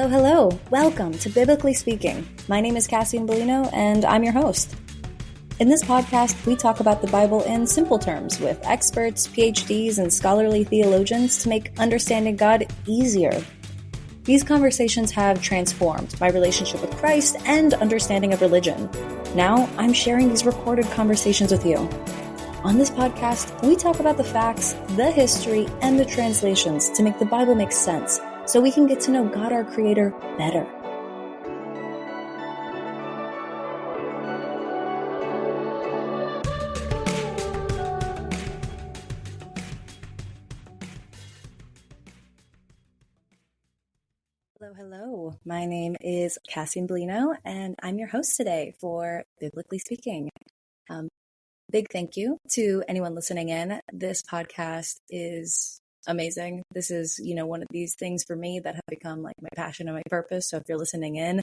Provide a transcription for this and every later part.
Hello, hello. Welcome to Biblically Speaking. My name is Cassie Bellino, and I'm your host. In this podcast, we talk about the Bible in simple terms with experts, PhDs, and scholarly theologians to make understanding God easier. These conversations have transformed my relationship with Christ and understanding of religion. Now, I'm sharing these recorded conversations with you. On this podcast, we talk about the facts, the history, and the translations to make the Bible make sense, so we can get to know God, our Creator, better. Hello. My name is Cassie Bellino, and I'm your host today for Biblically Speaking. Big thank you to anyone listening in. This podcast is amazing. This is, one of these things for me that have become like my passion and my purpose. So if you're listening in,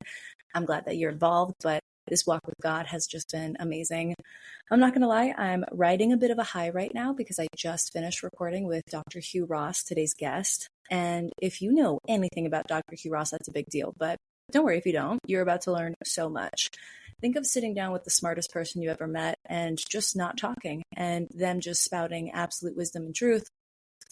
I'm glad that you're involved, but this walk with God has just been amazing. I'm not going to lie, I'm riding a bit of a high right now because I just finished recording with Dr. Hugh Ross, today's guest. And if you know anything about Dr. Hugh Ross, that's a big deal. But don't worry if you don't, you're about to learn so much. Think of sitting down with the smartest person you ever met and just not talking and them just spouting absolute wisdom and truth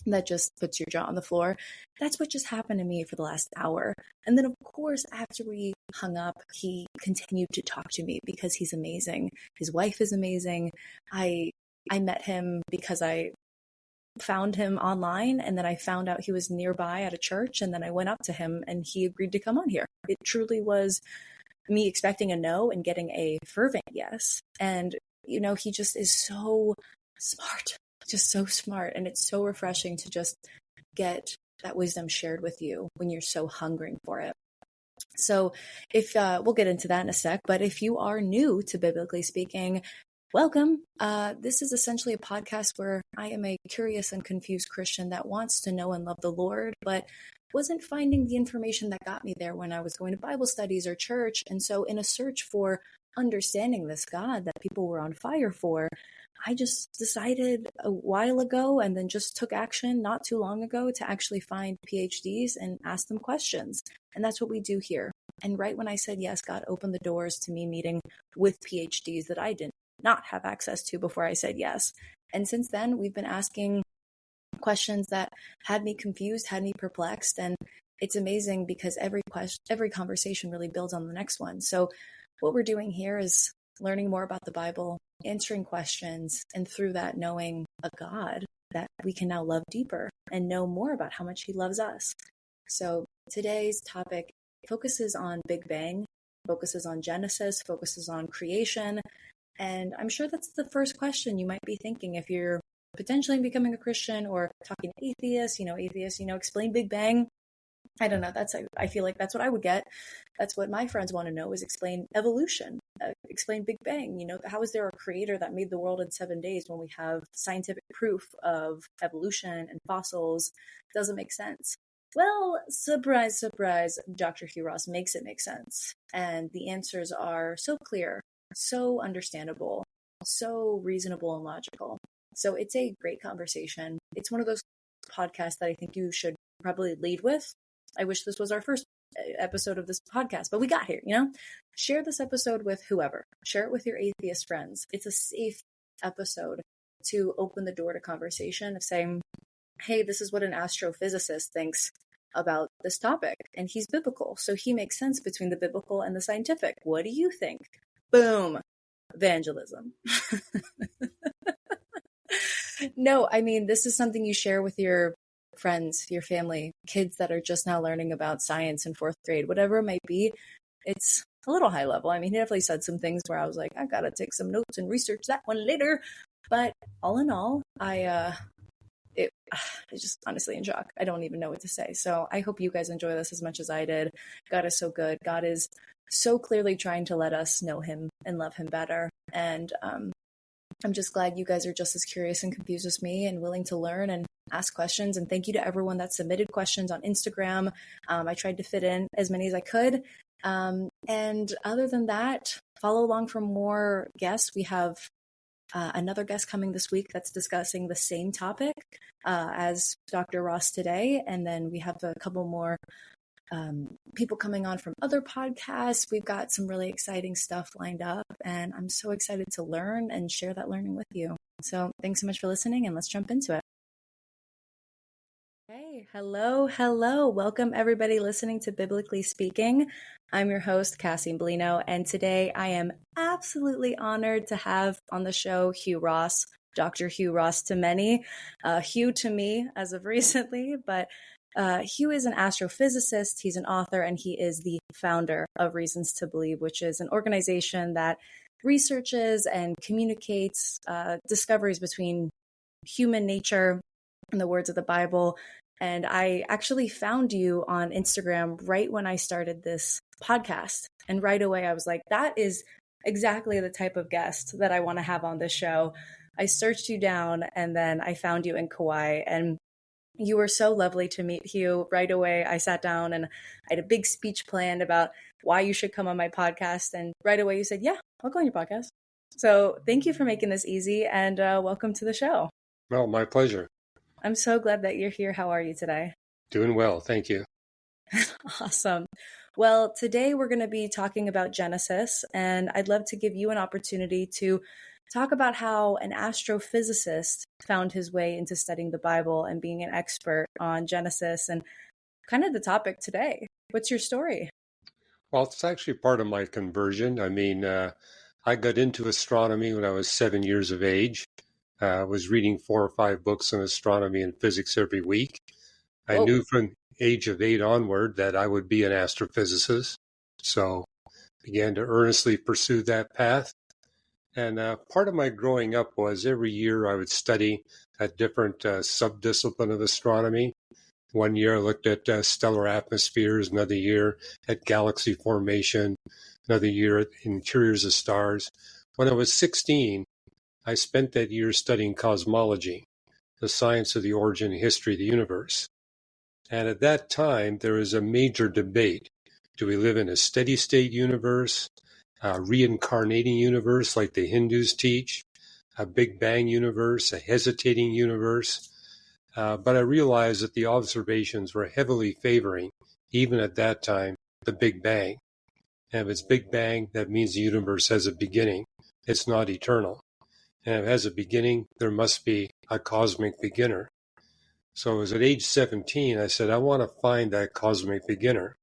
that just puts your jaw on the floor. That's what just happened to me for the last hour. And then, of course, after we hung up, he continued to talk to me because he's amazing. His wife is amazing. I met him because I found him online, and then I found out he was nearby at a church, and then I went up to him and he agreed to come on here. It truly was me expecting a no and getting a fervent yes. And, he just is so smart. Just so smart, and it's so refreshing to just get that wisdom shared with you when you're so hungering for it. So if we'll get into that in a sec, but if you are new to Biblically Speaking, welcome. This is essentially a podcast where I am a curious and confused Christian that wants to know and love the Lord, but wasn't finding the information that got me there when I was going to Bible studies or church. And so in a search for understanding this God that people were on fire for, I just decided a while ago and then just took action not too long ago to actually find PhDs and ask them questions. And that's what we do here. And right when I said yes, God opened the doors to me meeting with PhDs that I did not have access to before I said yes. And since then, we've been asking questions that had me confused, had me perplexed. And it's amazing because every conversation really builds on the next one. So what we're doing here is learning more about the Bible, answering questions, and through that knowing a God that we can now love deeper and know more about how much he loves us. So today's topic focuses on Big Bang, focuses on Genesis, focuses on creation. And I'm sure that's the first question you might be thinking if you're potentially becoming a Christian or talking to atheists, explain Big Bang. I don't know. I feel like that's what I would get. That's what my friends want to know is explain evolution, explain Big Bang. How is there a creator that made the world in 7 days when we have scientific proof of evolution and fossils? Doesn't make sense. Well, surprise, surprise, Dr. Hugh Ross makes it make sense. And the answers are so clear, so understandable, so reasonable and logical. So it's a great conversation. It's one of those podcasts that I think you should probably lead with. I wish this was our first episode of this podcast, but we got here, Share this episode with whoever. Share it with your atheist friends. It's a safe episode to open the door to conversation of saying, hey, this is what an astrophysicist thinks about this topic. And he's biblical, so he makes sense between the biblical and the scientific. What do you think? Boom. Evangelism. No, I mean, this is something you share with your friends, your family, kids that are just now learning about science in 4th grade, whatever it might be. It's a little high level. I mean, he definitely said some things where I was like, I gotta take some notes and research that one later. But all in all, I just honestly in shock. I don't even know what to say. So I hope you guys enjoy this as much as I did. God is so good. God is so clearly trying to let us know him and love him better. And I'm just glad you guys are just as curious and confused as me and willing to learn and ask questions. And thank you to everyone that submitted questions on Instagram. I tried to fit in as many as I could. And other than that, follow along for more guests. We have another guest coming this week that's discussing the same topic as Dr. Ross today. And then we have a couple more people coming on from other podcasts. We've got some really exciting stuff lined up, and I'm so excited to learn and share that learning with you. So thanks so much for listening, and let's jump into it. Hey, hello. Welcome everybody listening to Biblically Speaking. I'm your host, Cassie Blino, and today I am absolutely honored to have on the show Hugh Ross, Dr. Hugh Ross to many, Hugh to me as of recently, but Hugh is an astrophysicist, he's an author, and he is the founder of Reasons to Believe, which is an organization that researches and communicates discoveries between human nature and the words of the Bible. And I actually found you on Instagram right when I started this podcast. And right away, I was like, that is exactly the type of guest that I want to have on this show. I searched you down and then I found you in Kauai. And you were so lovely to meet, Hugh. Right away, I sat down and I had a big speech planned about why you should come on my podcast. And right away, you said, yeah, I'll go on your podcast. So thank you for making this easy and welcome to the show. Well, my pleasure. I'm so glad that you're here. How are you today? Doing well, thank you. Awesome. Well, today we're going to be talking about Genesis, and I'd love to give you an opportunity to talk about how an astrophysicist found his way into studying the Bible and being an expert on Genesis and kind of the topic today. What's your story? Well, it's actually part of my conversion. I got into astronomy when I was 7 years of age. I was reading 4 or 5 books on astronomy and physics every week. I knew from the age of 8 onward that I would be an astrophysicist, so began to earnestly pursue that path. And part of my growing up was every year I would study a different subdiscipline of astronomy. One year I looked at stellar atmospheres, another year at galaxy formation, another year at interiors of stars. When I was 16, I spent that year studying cosmology, the science of the origin and history of the universe. And at that time, there was a major debate. Do we live in a steady state universe, a reincarnating universe like the Hindus teach, a Big Bang universe, a hesitating universe? But I realized that the observations were heavily favoring, even at that time, the Big Bang. And if it's Big Bang, that means the universe has a beginning. It's not eternal. And if it has a beginning, there must be a cosmic beginner. So it was at age 17, I said, I want to find that cosmic beginner.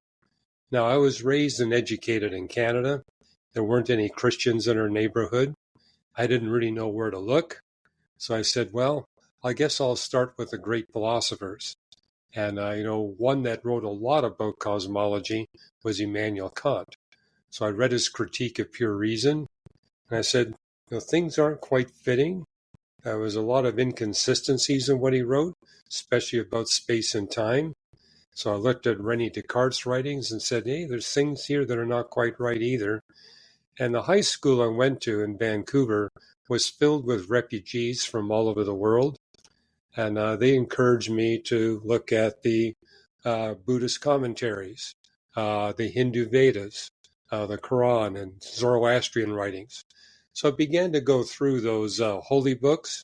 Now, I was raised and educated in Canada. There weren't any Christians in our neighborhood. I didn't really know where to look. So I said, well, I guess I'll start with the great philosophers. And, one that wrote a lot about cosmology was Immanuel Kant. So I read his Critique of Pure Reason. And I said, things aren't quite fitting. There was a lot of inconsistencies in what he wrote, especially about space and time. So I looked at René Descartes' writings and said, hey, there's things here that are not quite right either. And the high school I went to in Vancouver was filled with refugees from all over the world. And they encouraged me to look at the Buddhist commentaries, the Hindu Vedas, the Quran, and Zoroastrian writings. So I began to go through those holy books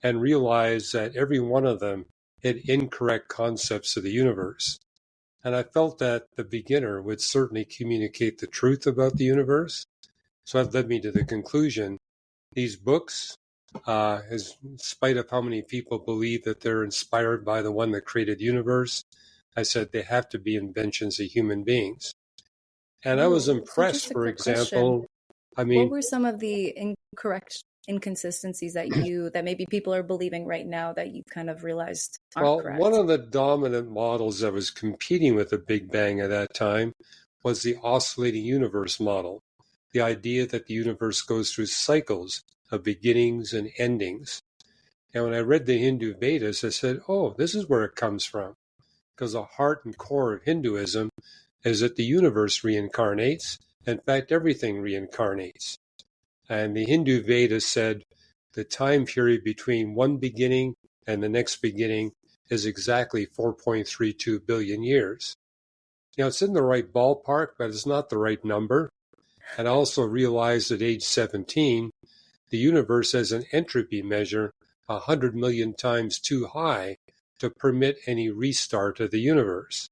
and realize that every one of them had incorrect concepts of the universe. And I felt that the beginner would certainly communicate the truth about the universe. So that led me to the conclusion, these books, in spite of how many people believe that they're inspired by the one that created the universe, I said they have to be inventions of human beings. And I was impressed, for example, what were some of the incorrect inconsistencies that maybe people are believing right now that you kind of realized aren't correct? One of the dominant models that was competing with the Big Bang at that time was the oscillating universe model, the idea that the universe goes through cycles of beginnings and endings. And when I read the Hindu Vedas, I said, oh, this is where it comes from. Because the heart and core of Hinduism is that the universe reincarnates. In fact, everything reincarnates. And the Hindu Vedas said the time period between one beginning and the next beginning is exactly 4.32 billion years. It's in the right ballpark, but it's not the right number. And I also realized at age 17, the universe has an entropy measure 100 million times too high to permit any restart of the universe.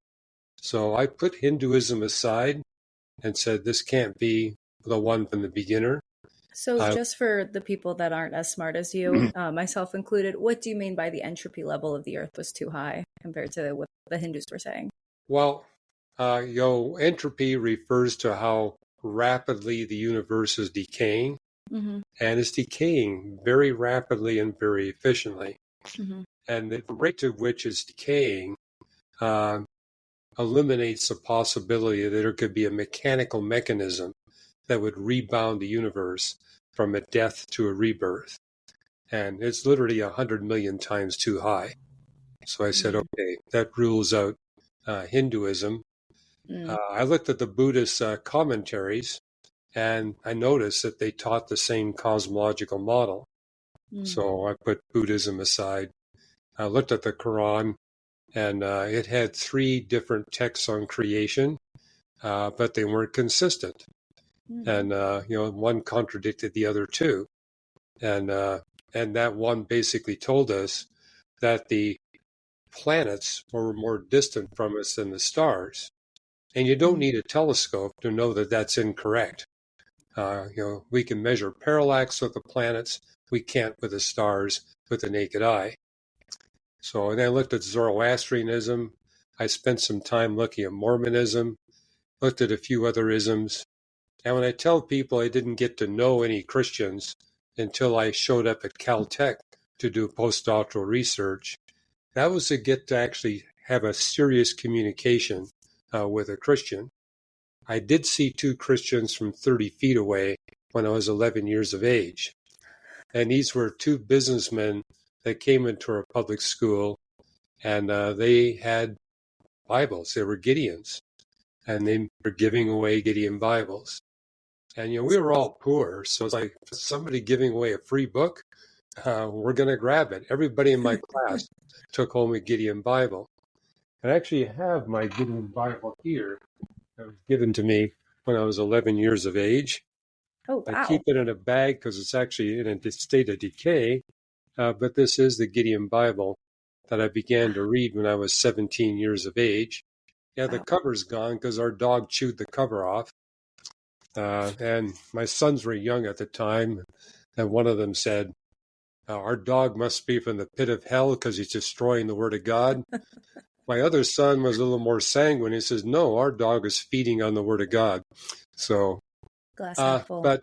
So I put Hinduism aside and said, this can't be the one from the beginner. So, just for the people that aren't as smart as you, myself included, what do you mean by the entropy level of the Earth was too high compared to what the Hindus were saying? Well, entropy refers to how rapidly the universe is decaying, Mm-hmm. and it's decaying very rapidly and very efficiently. Mm-hmm. And the rate at which it's decaying uh, eliminates the possibility that there could be a mechanical mechanism that would rebound the universe from a death to a rebirth. And it's literally 100 million times too high. So I said, okay, that rules out Hinduism. I looked at the Buddhist commentaries, and I noticed that they taught the same cosmological model. So I put Buddhism aside. I looked at the Quran, and it had 3 different texts on creation, but they weren't consistent. And one contradicted the other 2. And that one basically told us that the planets were more distant from us than the stars. And you don't need a telescope to know that that's incorrect. We can measure parallax with the planets. We can't with the stars with the naked eye. So then I looked at Zoroastrianism. I spent some time looking at Mormonism, looked at a few other isms. And when I tell people I didn't get to know any Christians until I showed up at Caltech to do postdoctoral research, that was to get to actually have a serious communication with a Christian. I did see 2 Christians from 30 feet away when I was 11 years of age. And these were 2 businessmen that came into our public school, and they had Bibles. They were Gideons, and they were giving away Gideon Bibles. And, we were all poor, so it's like somebody giving away a free book, we're going to grab it. Everybody in my class took home a Gideon Bible. I actually have my Gideon Bible here. It was given to me when I was 11 years of age. Oh, wow. I keep it in a bag because it's actually in a state of decay, but this is the Gideon Bible that I began to read when I was 17 years of age. Yeah, the cover's gone because our dog chewed the cover off. And my sons were young at the time, and one of them said, our dog must be from the pit of hell because he's destroying the Word of God. My other son was a little more sanguine. He says, no, our dog is feeding on the Word of God. So, Glass half full. but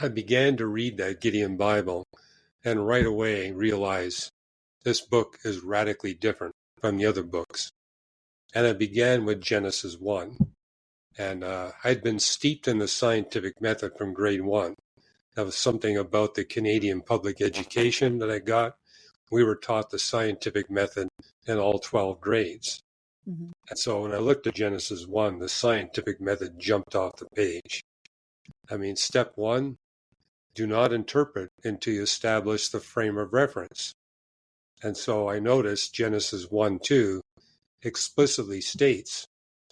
I began to read that Gideon Bible and right away realized this book is radically different from the other books. And I began with Genesis 1. And I'd been steeped in the scientific method from grade 1. That was something about the Canadian public education that I got. We were taught the scientific method in all 12 grades. And so when I looked at Genesis 1, the scientific method jumped off the page. I mean, step 1, do not interpret until you establish the frame of reference. And so I noticed Genesis 1:2 explicitly states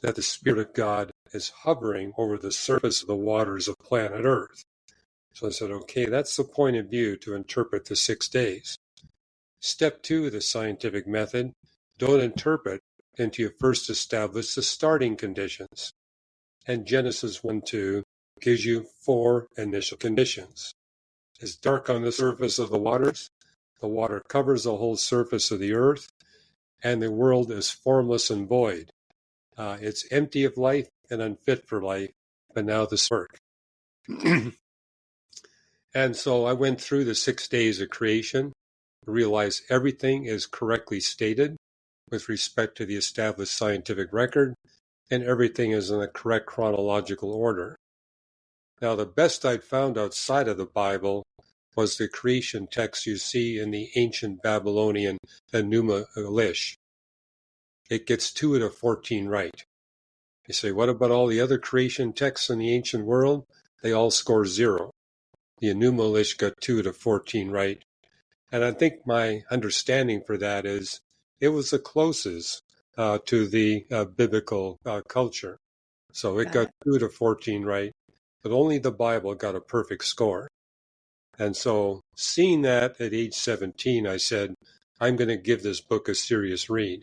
that the Spirit of God is hovering over the surface of the waters of planet Earth. So I said, okay, that's the point of view to interpret the 6 days. Step 2 of the scientific method, don't interpret until you first establish the starting conditions. And Genesis 1:2 gives you 4 initial conditions. It's dark on the surface of the waters. The water covers the whole surface of the earth, and the world is formless and void. It's empty of life and unfit for life, but now this work. And so I went through the 6 days of creation, realized everything is correctly stated with respect to the established scientific record, and everything is in the correct chronological order. Now, the best I'd found outside of the Bible was the creation text you see in the ancient Babylonian Enuma Elish. It gets 2 out of 14 right. You say, what about all the other creation texts in the ancient world? They all score 0. The Enuma Elish got 2 out of 14 right. And I think my understanding for that is it was the closest to the biblical culture. So it got 2 out of 14 right, but only the Bible got a perfect score. And so seeing that at age 17, I said, I'm going to give this book a serious read.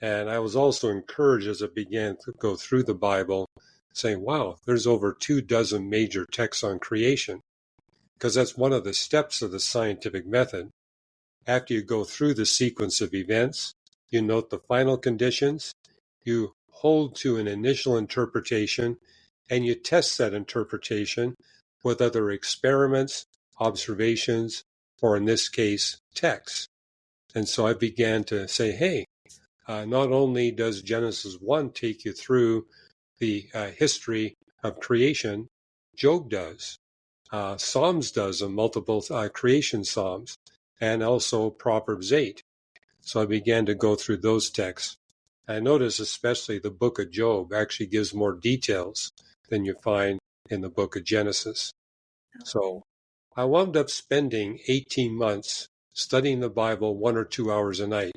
And I was also encouraged as I began to go through the Bible, saying, wow, there's over 24 major texts on creation, because that's one of the steps of the scientific method. After you go through the sequence of events, you note the final conditions, you hold to an initial interpretation, and you test that interpretation with other experiments, observations, or in this case, texts. And so I began to say, hey, not only does Genesis 1 take you through the history of creation, Job does. Psalms does, multiple creation psalms, and also Proverbs 8. So I began to go through those texts. I notice especially the book of Job actually gives more details than you find in the book of Genesis. So I wound up spending 18 months studying the Bible 1 or 2 hours a night.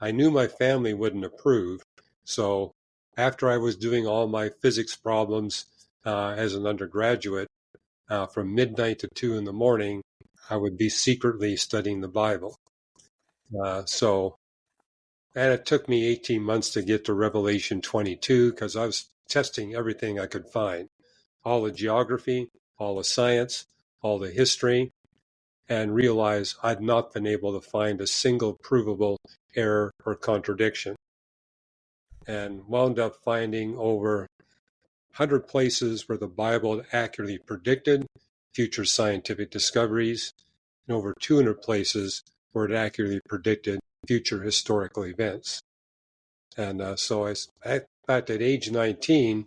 I knew my family wouldn't approve, so after I was doing all my physics problems as an undergraduate, from midnight to 2 in the morning, I would be secretly studying the Bible. And it took me 18 months to get to Revelation 22 because I was testing everything I could find, all the geography, all the science, all the history, and realized I'd not been able to find a single provable error or contradiction. And wound up finding over 100 places where the Bible accurately predicted future scientific discoveries, and over 200 places where it accurately predicted future historical events. And so in fact, at age 19,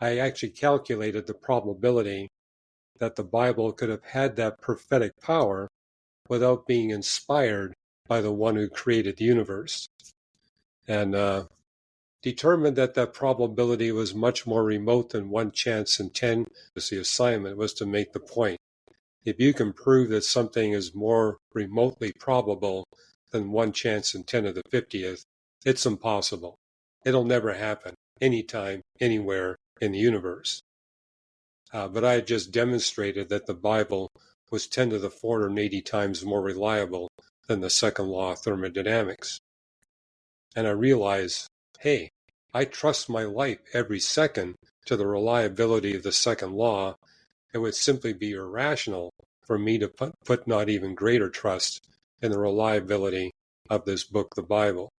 I actually calculated the probability that the Bible could have had that prophetic power without being inspired by the one who created the universe. And determined that that probability was much more remote than 1 chance in 10. The assignment was to make the point. If you can prove that something is more remotely probable than 1 chance in 10 to the 50th, it's impossible. It'll never happen, anytime, anywhere in the universe. But I had just demonstrated that the Bible was 10 to the 480 times more reliable than the second law of thermodynamics. And I realized, hey, I trust my life every second to the reliability of the second law. It would simply be irrational for me to put not even greater trust in the reliability of this book, the Bible.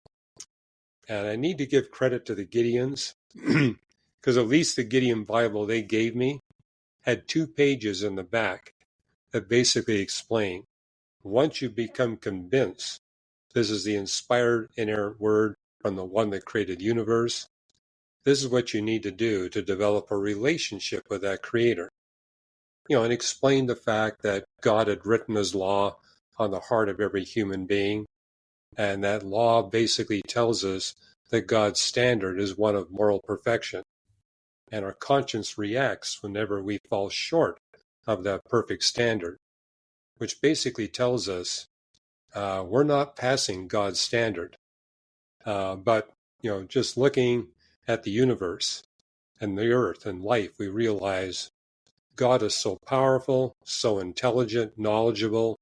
And I need to give credit to the Gideons, because at least the Gideon Bible they gave me had 2 pages in the back that basically explain, once you become convinced this is the inspired inerrant word from the one that created the universe, this is what you need to do to develop a relationship with that creator. And explain the fact that God had written his law on the heart of every human being, and that law basically tells us that God's standard is one of moral perfection, and our conscience reacts whenever we fall short of that perfect standard, which basically tells us we're not passing God's standard. But just looking at the universe and the earth and life, we realize God is so powerful, so intelligent, knowledgeable,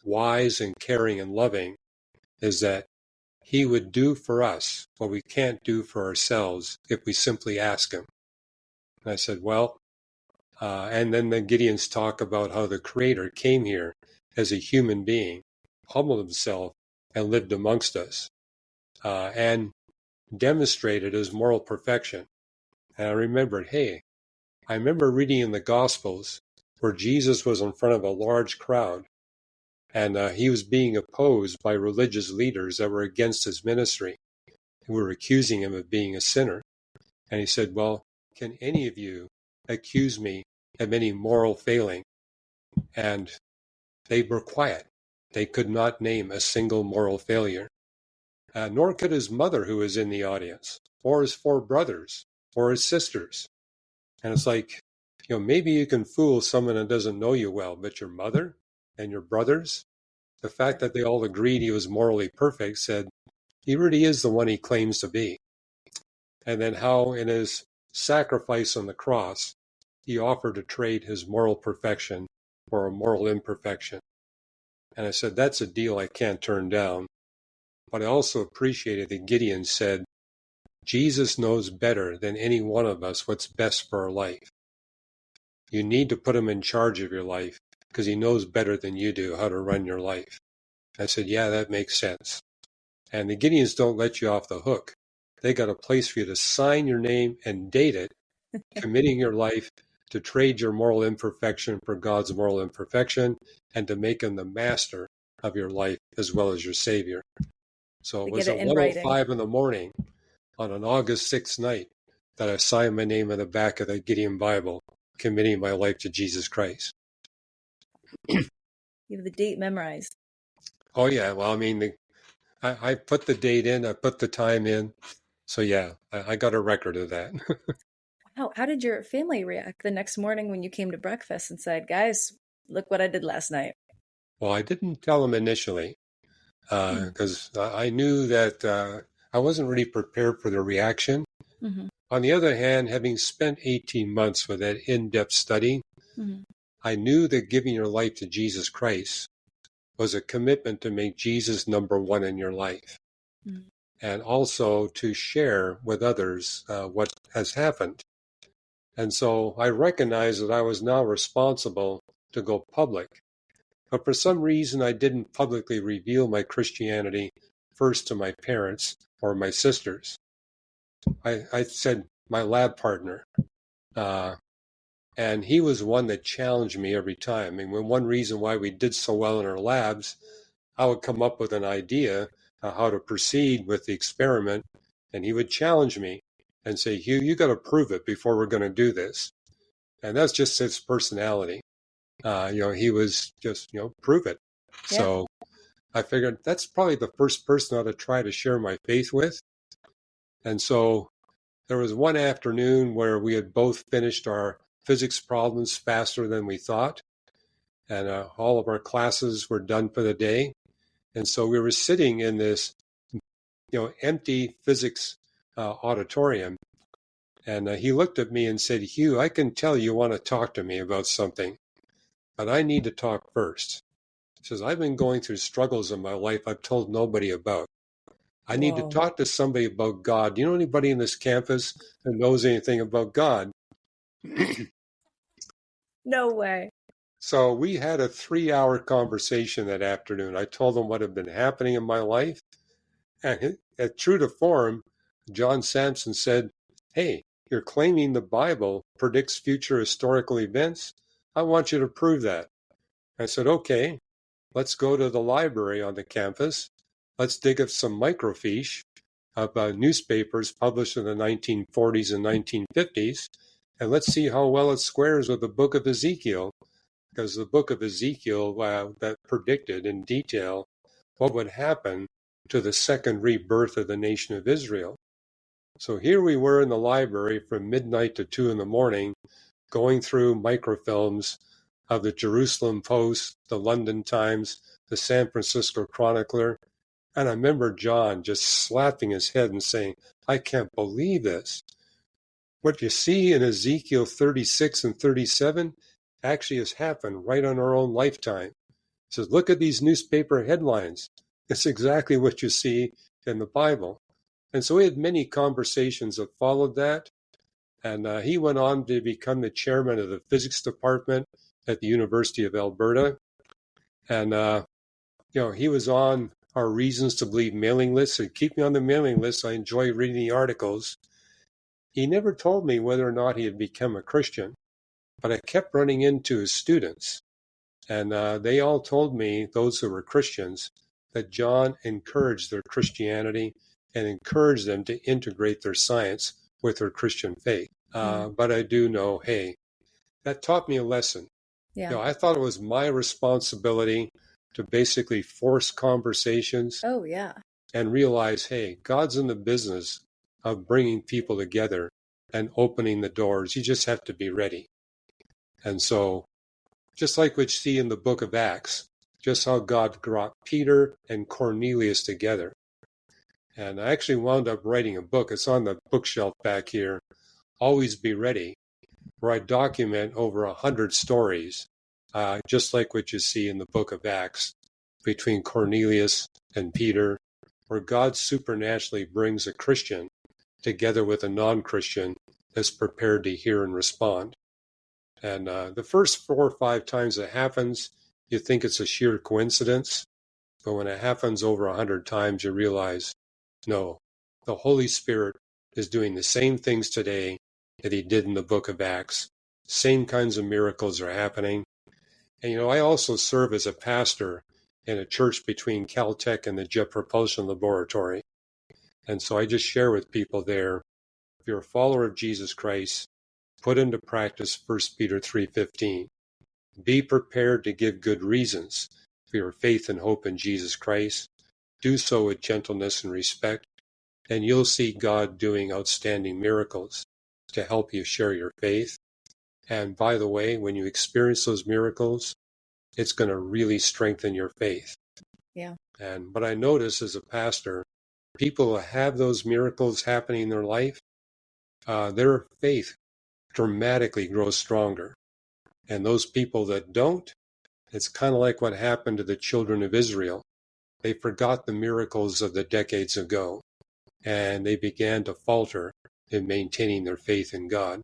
wise, and caring and loving, is that he would do for us what we can't do for ourselves if we simply ask him. And I said, well, and then the Gideons talk about how the Creator came here as a human being, humbled himself, and lived amongst us, and demonstrated his moral perfection. And I remembered, hey, I remember reading in the Gospels where Jesus was in front of a large crowd, and he was being opposed by religious leaders that were against his ministry, who were accusing him of being a sinner. And he said, well, can any of you accuse me of any moral failing? And they were quiet. They could not name a single moral failure. Nor could his mother, who was in the audience, or his 4 brothers, or his sisters. And it's like, maybe you can fool someone that doesn't know you well, but your mother and your brothers, the fact that they all agreed he was morally perfect said he really is the one he claims to be. And then how in his sacrifice on the cross, he offered to trade his moral perfection for a moral imperfection. And I said, that's a deal I can't turn down. But I also appreciated that Gideon said, Jesus knows better than any one of us what's best for our life. You need to put him in charge of your life because he knows better than you do how to run your life. I said, yeah, that makes sense. And the Gideons don't let you off the hook. They got a place for you to sign your name and date it, committing your life to trade your moral imperfection for God's moral imperfection and to make him the master of your life as well as your savior. So it was at 1:05 in the morning on an August 6th night that I signed my name on the back of the Gideon Bible, committing my life to Jesus Christ. You have the date memorized. Oh, yeah. Well, I mean, I put the date in, I put the time in. So, yeah, I got a record of that. How did your family react the next morning when you came to breakfast and said, guys, look what I did last night? Well, I didn't tell them initially because I knew that I wasn't really prepared for the reaction. Mm-hmm. On the other hand, having spent 18 months with that in-depth study, I knew that giving your life to Jesus Christ was a commitment to make Jesus number one in your life. And also to share with others what has happened. And so I recognized that I was now responsible to go public. But for some reason, I didn't publicly reveal my Christianity first to my parents or my sisters. I said my lab partner, and he was one that challenged me every time. I mean, one reason why we did so well in our labs, I would come up with an idea how to proceed with the experiment, and he would challenge me and say, Hugh, you got to prove it before we're going to do this. And that's just his personality. He was just, prove it. Yeah. So I figured that's probably the first person I ought to try to share my faith with. And so there was one afternoon where we had both finished our physics problems faster than we thought. And all of our classes were done for the day. And so we were sitting in this, empty physics auditorium. And he looked at me and said, Hugh, I can tell you want to talk to me about something, but I need to talk first. He says, I've been going through struggles in my life I've told nobody about. I need to talk to somebody about God. Do you know anybody in this campus that knows anything about God? No way. So we had a 3-hour conversation that afternoon. I told him what had been happening in my life. And true to form, John Sampson said, hey, you're claiming the Bible predicts future historical events. I want you to prove that. I said, okay, let's go to the library on the campus. Let's dig up some microfiche of newspapers published in the 1940s and 1950s, and let's see how well it squares with the book of Ezekiel, because the book of Ezekiel that predicted in detail what would happen to the second rebirth of the nation of Israel. So here we were in the library from midnight to 2 in the morning, going through microfilms of the Jerusalem Post, the London Times, the San Francisco Chronicler. And I remember John just slapping his head and saying, I can't believe this. What you see in Ezekiel 36 and 37 actually has happened right on our own lifetime. He says, look at these newspaper headlines. It's exactly what you see in the Bible. And so we had many conversations that followed that. And he went on to become the chairman of the physics department at the University of Alberta. And, he was on our Reasons to Believe mailing list. So keep me on the mailing list. I enjoy reading the articles. He never told me whether or not he had become a Christian, but I kept running into his students. And they all told me, those who were Christians, that John encouraged their Christianity and encouraged them to integrate their science with their Christian faith. But I do know, hey, that taught me a lesson. Yeah. I thought it was my responsibility to basically force conversations. Oh, yeah. And realize, hey, God's in the business of bringing people together and opening the doors. You just have to be ready. And so, just like what you see in the book of Acts, just how God brought Peter and Cornelius together. And I actually wound up writing a book. It's on the bookshelf back here, Always Be Ready, where I document over 100 stories, just like what you see in the book of Acts, between Cornelius and Peter, where God supernaturally brings a Christian together with a non-Christian that's prepared to hear and respond. And the first 4 or 5 times it happens, you think it's a sheer coincidence. But when it happens over 100 times, you realize, no, the Holy Spirit is doing the same things today that he did in the book of Acts. Same kinds of miracles are happening. And, I also serve as a pastor in a church between Caltech and the Jet Propulsion Laboratory. And so I just share with people there, if you're a follower of Jesus Christ, put into practice 1 Peter 3:15. Be prepared to give good reasons for your faith and hope in Jesus Christ. Do so with gentleness and respect, and you'll see God doing outstanding miracles to help you share your faith. And by the way, when you experience those miracles, it's going to really strengthen your faith. Yeah. And what I notice as a pastor, people who have those miracles happening in their life, their faith dramatically grows stronger. And those people that don't, it's kind of like what happened to the children of Israel. They forgot the miracles of the decades ago, and they began to falter in maintaining their faith in God.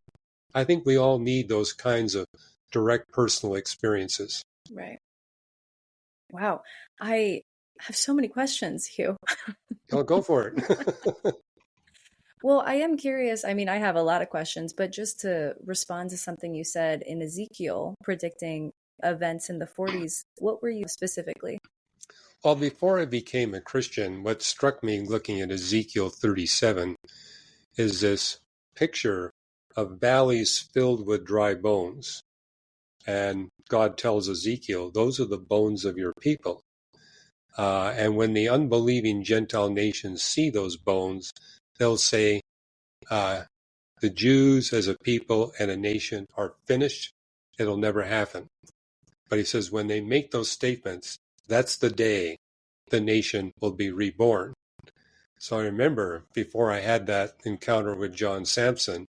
I think we all need those kinds of direct personal experiences. Right. Wow. I have so many questions, Hugh. Oh, go for it. Well, I am curious. I mean, I have a lot of questions, but just to respond to something you said in Ezekiel predicting events in the 40s, what were you specifically? Well, before I became a Christian, what struck me looking at Ezekiel 37 is this picture of valleys filled with dry bones. And God tells Ezekiel, those are the bones of your people. And when the unbelieving Gentile nations see those bones, they'll say, the Jews as a people and a nation are finished. It'll never happen. But he says, when they make those statements, that's the day the nation will be reborn. So I remember before I had that encounter with John Sampson,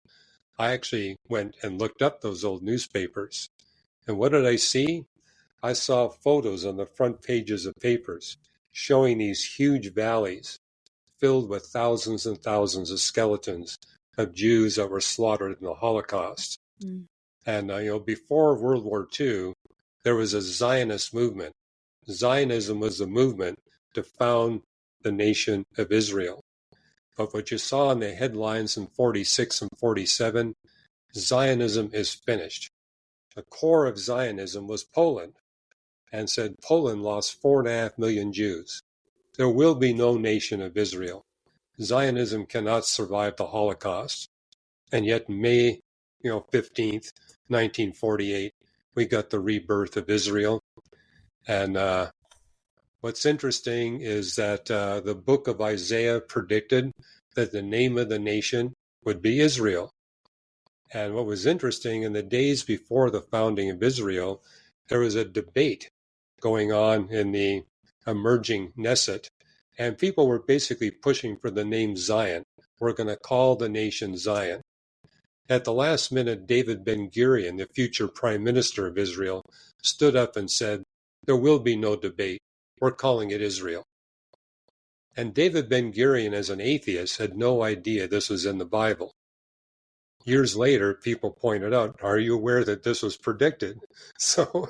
I actually went and looked up those old newspapers. And what did I see? I saw photos on the front pages of papers showing these huge valleys filled with thousands and thousands of skeletons of Jews that were slaughtered in the Holocaust. Mm. And, before World War II, there was a Zionist movement. Zionism was the movement to found the nation of Israel. But what you saw in the headlines in 46 and 47, Zionism is finished. The core of Zionism was Poland, and said Poland lost 4.5 million Jews. There will be no nation of Israel. Zionism cannot survive the Holocaust. And yet May 15th, 1948, we got the rebirth of Israel. And what's interesting is that the book of Isaiah predicted that the name of the nation would be Israel. And what was interesting, in the days before the founding of Israel, there was a debate going on in the emerging Knesset, and people were basically pushing for the name Zion. We're going to call the nation Zion. At the last minute, David Ben-Gurion, the future prime minister of Israel, stood up and said, there will be no debate. We're calling it Israel. And David Ben-Gurion, as an atheist, had no idea this was in the Bible. Years later, people pointed out, are you aware that this was predicted? So,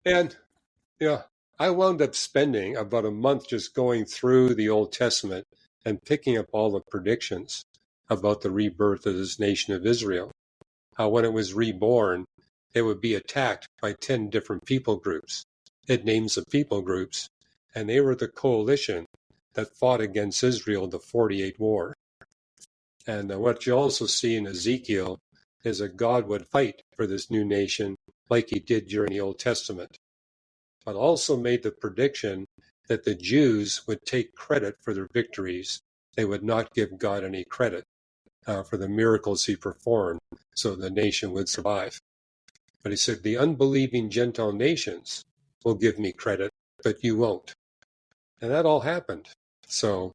and, I wound up spending about a month just going through the Old Testament and picking up all the predictions about the rebirth of this nation of Israel. How when it was reborn, it would be attacked by 10 different people groups. It names the people groups, and they were the coalition that fought against Israel the 48 War. And what you also see in Ezekiel is that God would fight for this new nation like he did during the Old Testament, but also made the prediction that the Jews would take credit for their victories. They would not give God any credit for the miracles he performed so the nation would survive. But he said, the unbelieving Gentile nations will give me credit, but you won't. And that all happened. So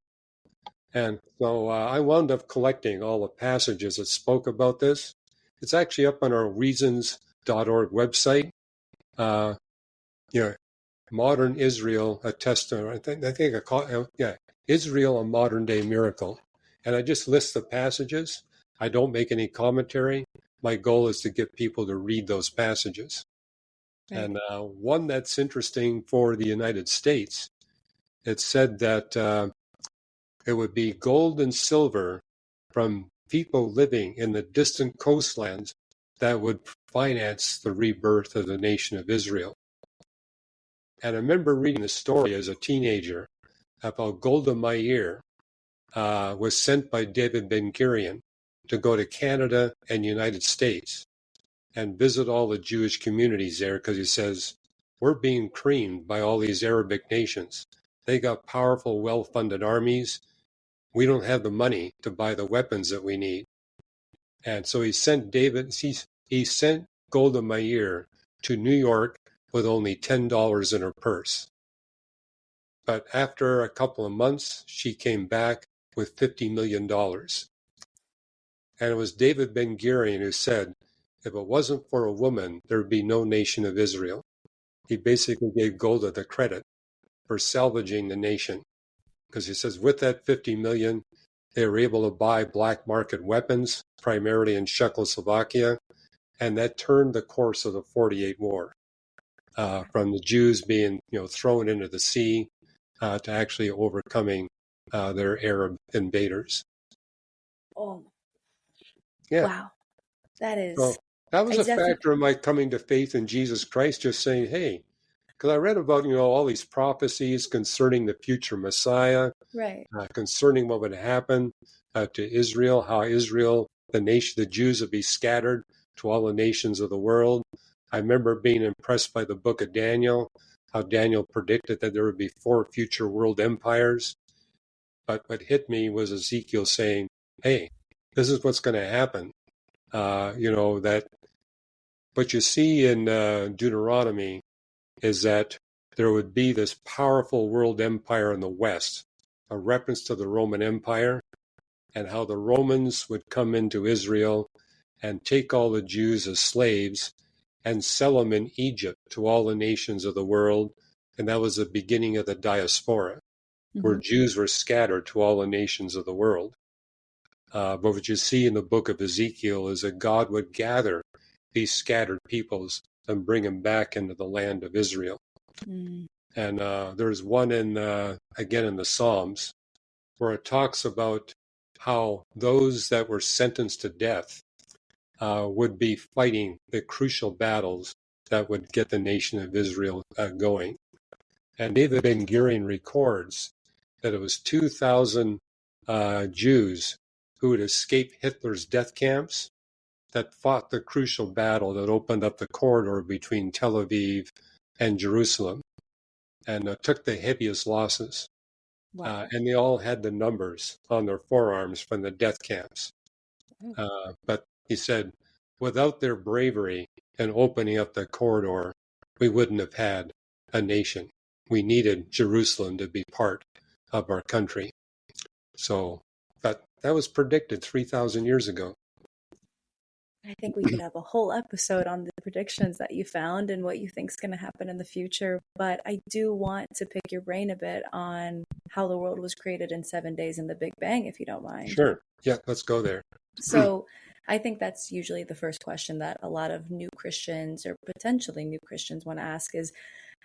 I wound up collecting all the passages that spoke about this. It's actually up on our reasons.org website. Modern Israel, a testament. I think I call it, yeah, Israel, a modern day miracle. And I just list the passages. I don't make any commentary. My goal is to get people to read those passages. Right. And one that's interesting for the United States, it said that it would be gold and silver from people living in the distant coastlands that would finance the rebirth of the nation of Israel. And I remember reading the story as a teenager about Golda Meir was sent by David Ben-Gurion to go to Canada and United States and visit all the Jewish communities there because he says, we're being creamed by all these Arabic nations. They got powerful, well-funded armies. We don't have the money to buy the weapons that we need. And so he sent he sent Golda Meir to New York with only $10 in her purse. But after a couple of months, she came back with $50 million. And it was David Ben-Gurion who said, if it wasn't for a woman, there would be no nation of Israel. He basically gave Golda the credit for salvaging the nation. Because he says with that 50 million, they were able to buy black market weapons, primarily in Czechoslovakia, and that turned the course of the 48 war from the Jews being thrown into the sea to actually overcoming their Arab invaders. Oh, yeah. Wow. That is. So that was a factor of my coming to faith in Jesus Christ, just saying, hey, because I read about, all these prophecies concerning the future Messiah, right. Concerning what would happen to Israel, how Israel, the nation, the Jews would be scattered to all the nations of the world. I remember being impressed by the book of Daniel, how Daniel predicted that there would be 4 future world empires. But what hit me was Ezekiel saying, hey, this is what's going to happen. That what you see in Deuteronomy is that there would be this powerful world empire in the West, a reference to the Roman Empire, and how the Romans would come into Israel and take all the Jews as slaves and sell them in Egypt to all the nations of the world. And that was the beginning of the diaspora, where Jews were scattered to all the nations of the world. But what you see in the book of Ezekiel is that God would gather these scattered peoples and bring them back into the land of Israel. And there's one again in the Psalms where it talks about how those that were sentenced to death would be fighting the crucial battles that would get the nation of Israel going. And David Ben-Gurion records that it was 2,000 Jews who had escaped Hitler's death camps that fought the crucial battle that opened up the corridor between Tel Aviv and Jerusalem, and took the heaviest losses. Wow. And they all had the numbers on their forearms from the death camps. But he said, without their bravery and opening up the corridor, we wouldn't have had a nation. We needed Jerusalem to be part of our country. So, but that was predicted 3,000 years ago. I think we could have a whole episode on the predictions that you found and what you think is going to happen in the future. But I do want to pick your brain a bit on how the world was created in 7 days in the Big Bang, if you don't mind. Sure. Yeah, let's go there. So I think that's usually the first question that a lot of new Christians or potentially new Christians want to ask is,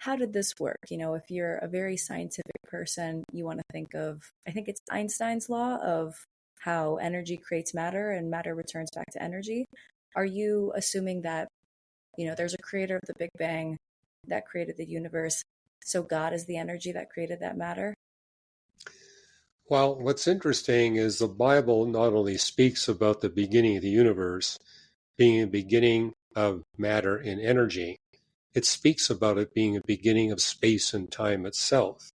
how did this work? If you're a very scientific person, you want to think of, I think it's Einstein's law of how energy creates matter and matter returns back to energy. Are you assuming that, there's a creator of the Big Bang that created the universe, so God is the energy that created that matter? Well, what's interesting is the Bible not only speaks about the beginning of the universe being a beginning of matter and energy, it speaks about it being a beginning of space and time itself.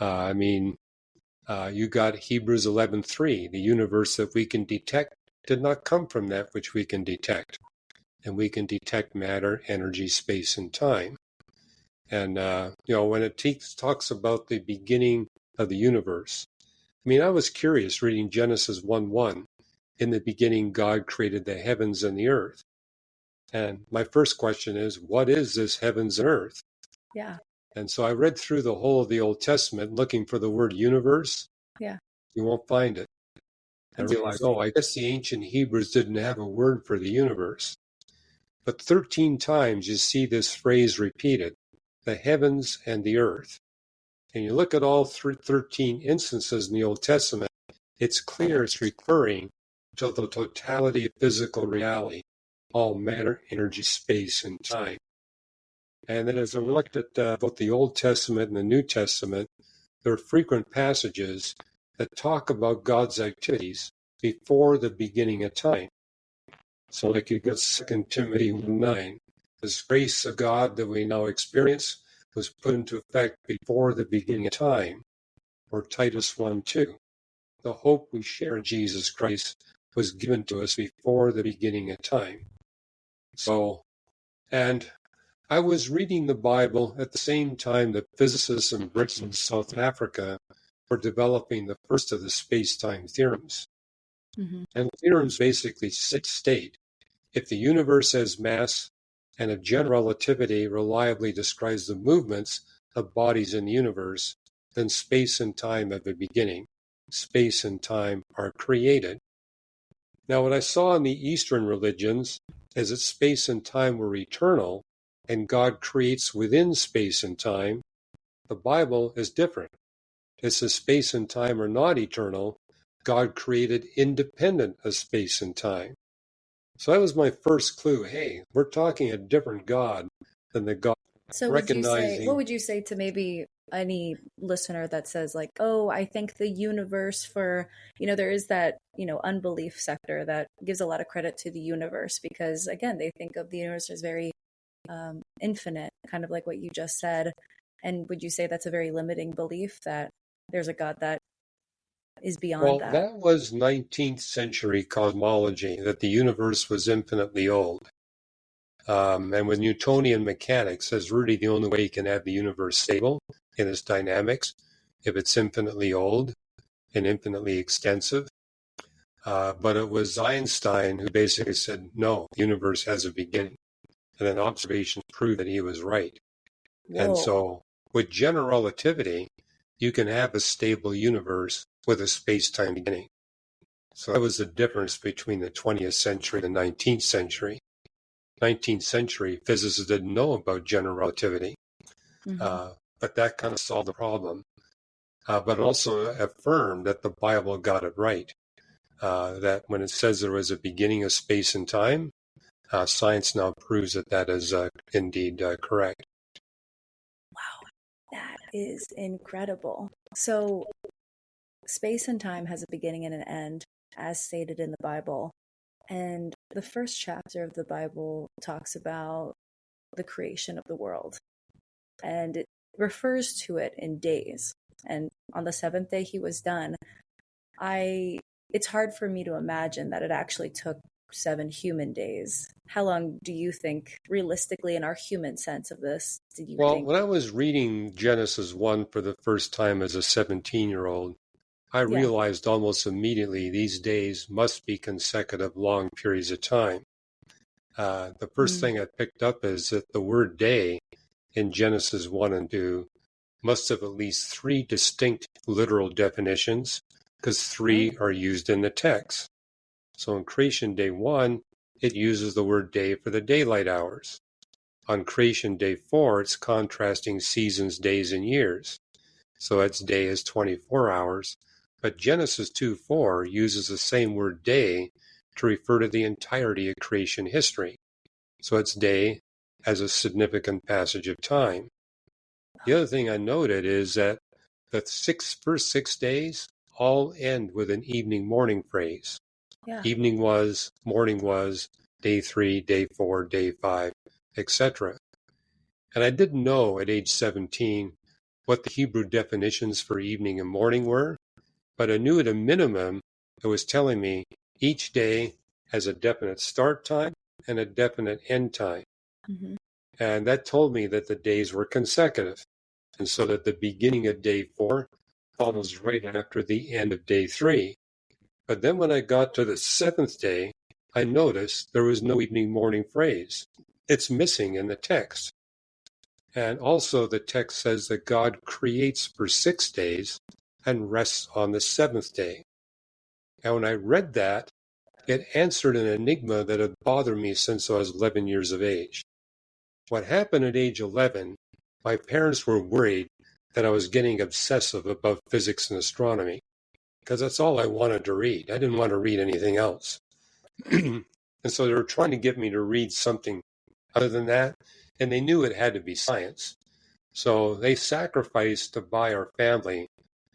You got Hebrews 11:3, the universe that we can detect did not come from that which we can detect. And we can detect matter, energy, space, and time. And, when it talks about the beginning of the universe, I was curious reading Genesis 1:1. In the beginning, God created the heavens and the earth. And my first question is, what is this heavens and earth? Yeah. And so I read through the whole of the Old Testament looking for the word universe. Yeah. You won't find it. I realized, I guess the ancient Hebrews didn't have a word for the universe. But 13 times you see this phrase repeated, the heavens and the earth. And you look at all 13 instances in the Old Testament, it's clear it's referring to the totality of physical reality, all matter, energy, space, and time. And then as I looked at both the Old Testament and the New Testament, there are frequent passages that talk about God's activities before the beginning of time. So like you got 2 Timothy 1:9, this grace of God that we now experience was put into effect before the beginning of time. Or Titus 1:2, the hope we share in Jesus Christ was given to us before the beginning of time. So, and I was reading the Bible at the same time that physicists in Britain and South Africa were developing the first of the space-time theorems. Mm-hmm. And the theorems basically state, if the universe has mass and if general relativity reliably describes the movements of bodies in the universe, then space and time have a beginning. Space and time are created. Now, what I saw in the Eastern religions is that space and time were eternal, and God creates within space and time. The Bible is different. It says space and time are not eternal. God created independent of space and time. So that was my first clue. Hey, we're talking a different God than the God So recognizing. what would you say to maybe any listener that says like, oh, I think the universe for, there is that, unbelief sector that gives a lot of credit to the universe because again, they think of the universe as very infinite, kind of like what you just said. And would you say that's a very limiting belief that there's a God that is beyond that? Well, that was 19th century cosmology, that the universe was infinitely old. And with Newtonian mechanics, that's really the only way you can have the universe stable in its dynamics, if it's infinitely old and infinitely extensive. But it was Einstein who basically said, no, the universe has a beginning. And then observations proved that he was right. Whoa. And so with general relativity, you can have a stable universe with a space-time beginning. So that was the difference between the 20th century and the 19th century. 19th century, physicists didn't know about general relativity, but that kind of solved the problem. But also affirmed that the Bible got it right, that when it says there was a beginning of space and time, science now proves that that is indeed correct. Wow, that is incredible. So space and time has a beginning and an end, as stated in the Bible. And the first chapter of the Bible talks about the creation of the world. And it refers to it in days. And on the seventh day he was done. It's hard for me to imagine that it actually took 7 human days. How long do you think, realistically, in our human sense of this, did you think? When I was reading Genesis 1 for the first time as a 17-year-old, I realized almost immediately these days must be consecutive long periods of time. The first thing I picked up is that the word day in Genesis 1 and 2 must have at least 3 distinct literal definitions, because 3 are used in the text. So in creation day 1, it uses the word day for the daylight hours. On creation day 4, it's contrasting seasons, days, and years. So its day is 24 hours. But Genesis 2:4 uses the same word day to refer to the entirety of creation history. So its day as a significant passage of time. The other thing I noted is that the first 6 days all end with an evening-morning phrase. Yeah. Evening was, morning was, day 3, day 4, day 5, etc. And I didn't know at age 17 what the Hebrew definitions for evening and morning were, but I knew at a minimum it was telling me each day has a definite start time and a definite end time. And that told me that the days were consecutive. And so that the beginning of day 4 follows right after the end of day 3. But then when I got to the 7th day, I noticed there was no evening morning phrase. It's missing in the text. And also the text says that God creates for 6 days and rests on the seventh day. And when I read that, it answered an enigma that had bothered me since I was 11 years of age. What happened at age 11, my parents were worried that I was getting obsessive about physics and astronomy, because that's all I wanted to read. I didn't want to read anything else. And so they were trying to get me to read something other than that, and they knew it had to be science. So they sacrificed to buy our family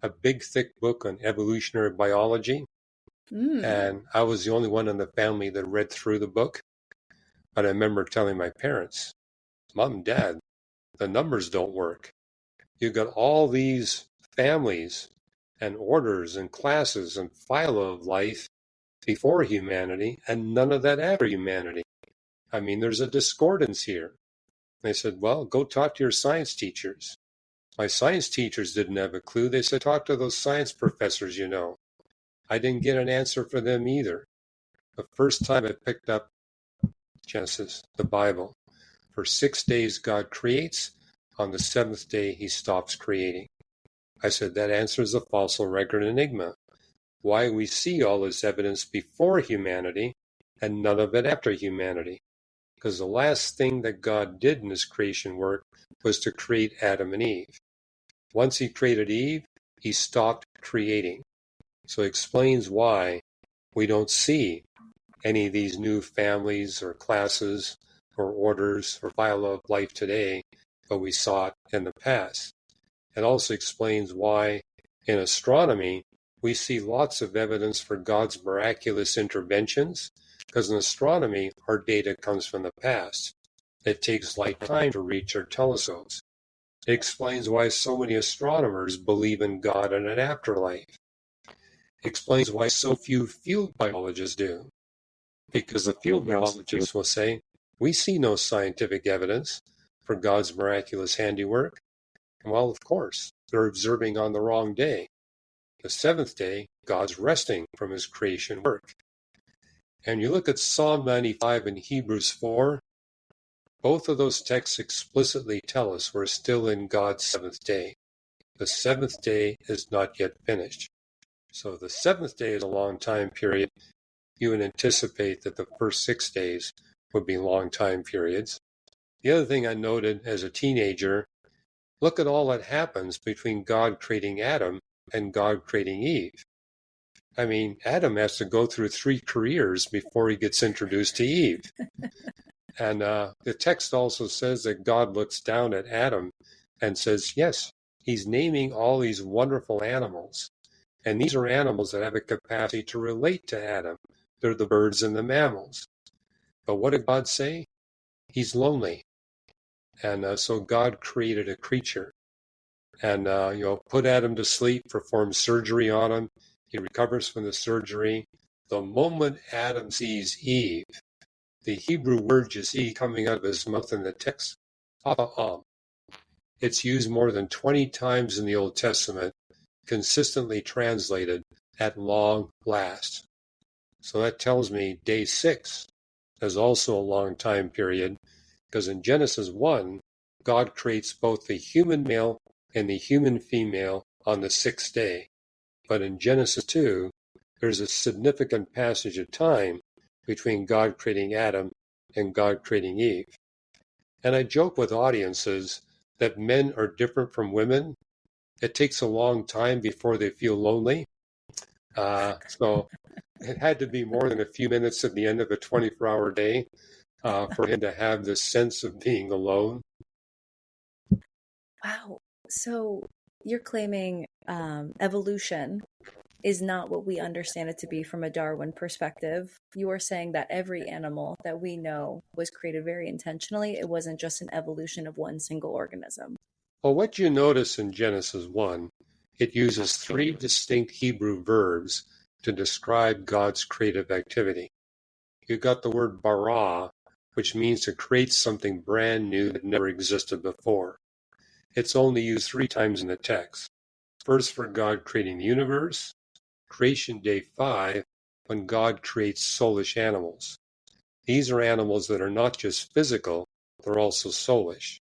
a big, thick book on evolutionary biology. And I was the only one in the family that read through the book. But I remember telling my parents, Mom and Dad, the numbers don't work. You've got all these families and orders and classes and phyla of life before humanity, and none of that after humanity. I mean, there's a discordance here. They said, well, go talk to your science teachers. My science teachers didn't have a clue. They said, talk to those science professors you know. I didn't get an answer for them either. The first time I picked up Genesis, the Bible, for 6 days God creates. On the seventh day, he stops creating. I said, that answers the fossil record enigma. Why we see all this evidence before humanity and none of it after humanity. Because the last thing that God did in his creation work was to create Adam and Eve. Once he created Eve, he stopped creating. So it explains why we don't see any of these new families or classes or orders or phyla of life today, but we saw it in the past. It also explains why in astronomy we see lots of evidence for God's miraculous interventions, because in astronomy our data comes from the past. It takes light time to reach our telescopes. It explains why so many astronomers believe in God and an afterlife. It explains why so few field biologists do. Because the field biologists will say, we see no scientific evidence for God's miraculous handiwork. Well, of course, they're observing on the wrong day. The seventh day, God's resting from his creation work. And you look at Psalm 95 and Hebrews 4, both of those texts explicitly tell us we're still in God's seventh day. The seventh day is not yet finished. So the seventh day is a long time period. You would anticipate that the first 6 days would be long time periods. The other thing I noted as a teenager, look at all that happens between God creating Adam and God creating Eve. I mean, Adam has to go through 3 careers before he gets introduced to Eve. And the text also says that God looks down at Adam and says, yes, he's naming all these wonderful animals. And these are animals that have a capacity to relate to Adam. They're the birds and the mammals. But what did God say? He's lonely. And so God created a creature and put Adam to sleep, performed surgery on him. He recovers from the surgery. The moment Adam sees Eve, the Hebrew word you see coming out of his mouth in the text, pa'am. It's used more than 20 times in the Old Testament, consistently translated at long last. So that tells me day 6 is also a long time period, because in Genesis 1, God creates both the human male and the human female on the 6th day. But in Genesis 2, there's a significant passage of time between God creating Adam and God creating Eve. And I joke with audiences that men are different from women. It takes a long time before they feel lonely. So it had to be more than a few minutes at the end of a 24-hour day for him to have this sense of being alone. Wow. So you're claiming evolution is not what we understand it to be from a Darwin perspective. You are saying that every animal that we know was created very intentionally. It wasn't just an evolution of one single organism. Well, what you notice in Genesis 1, it uses 3 distinct Hebrew verbs to describe God's creative activity. You've got the word bara, which means to create something brand new that never existed before. It's only used 3 times in the text. First for God creating the universe, creation day 5, when God creates soulish animals. These are animals that are not just physical, they're also soulish.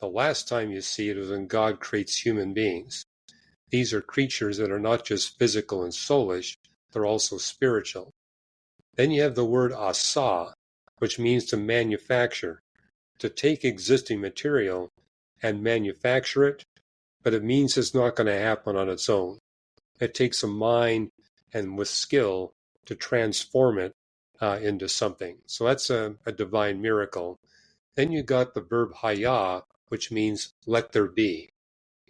The last time you see it is when God creates human beings. These are creatures that are not just physical and soulish, they're also spiritual. Then you have the word asa, which means to manufacture, to take existing material and manufacture it, but it means it's not going to happen on its own. It takes a mind and with skill to transform it into something. So that's a divine miracle. Then you got the verb haya, which means let there be.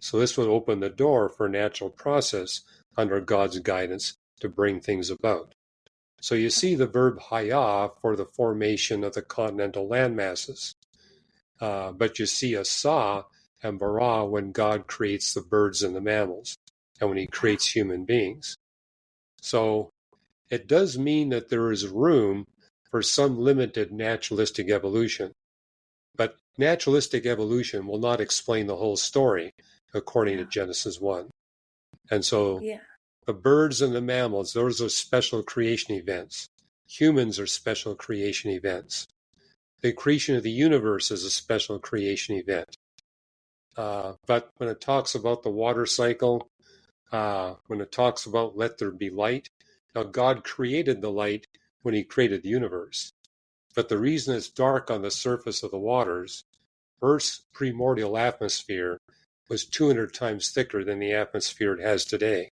So this would open the door for a natural process under God's guidance to bring things about. So you see the verb haya for the formation of the continental landmasses. But you see asa and bara when God creates the birds and the mammals and when he creates human beings. So it does mean that there is room for some limited naturalistic evolution. But naturalistic evolution will not explain the whole story, according to Genesis 1. And so the birds and the mammals, those are special creation events. Humans are special creation events. The creation of the universe is a special creation event. But when it talks about the water cycle, when it talks about let there be light, now God created the light when he created the universe. But the reason it's dark on the surface of the waters, Earth's primordial atmosphere was 200 times thicker than the atmosphere it has today.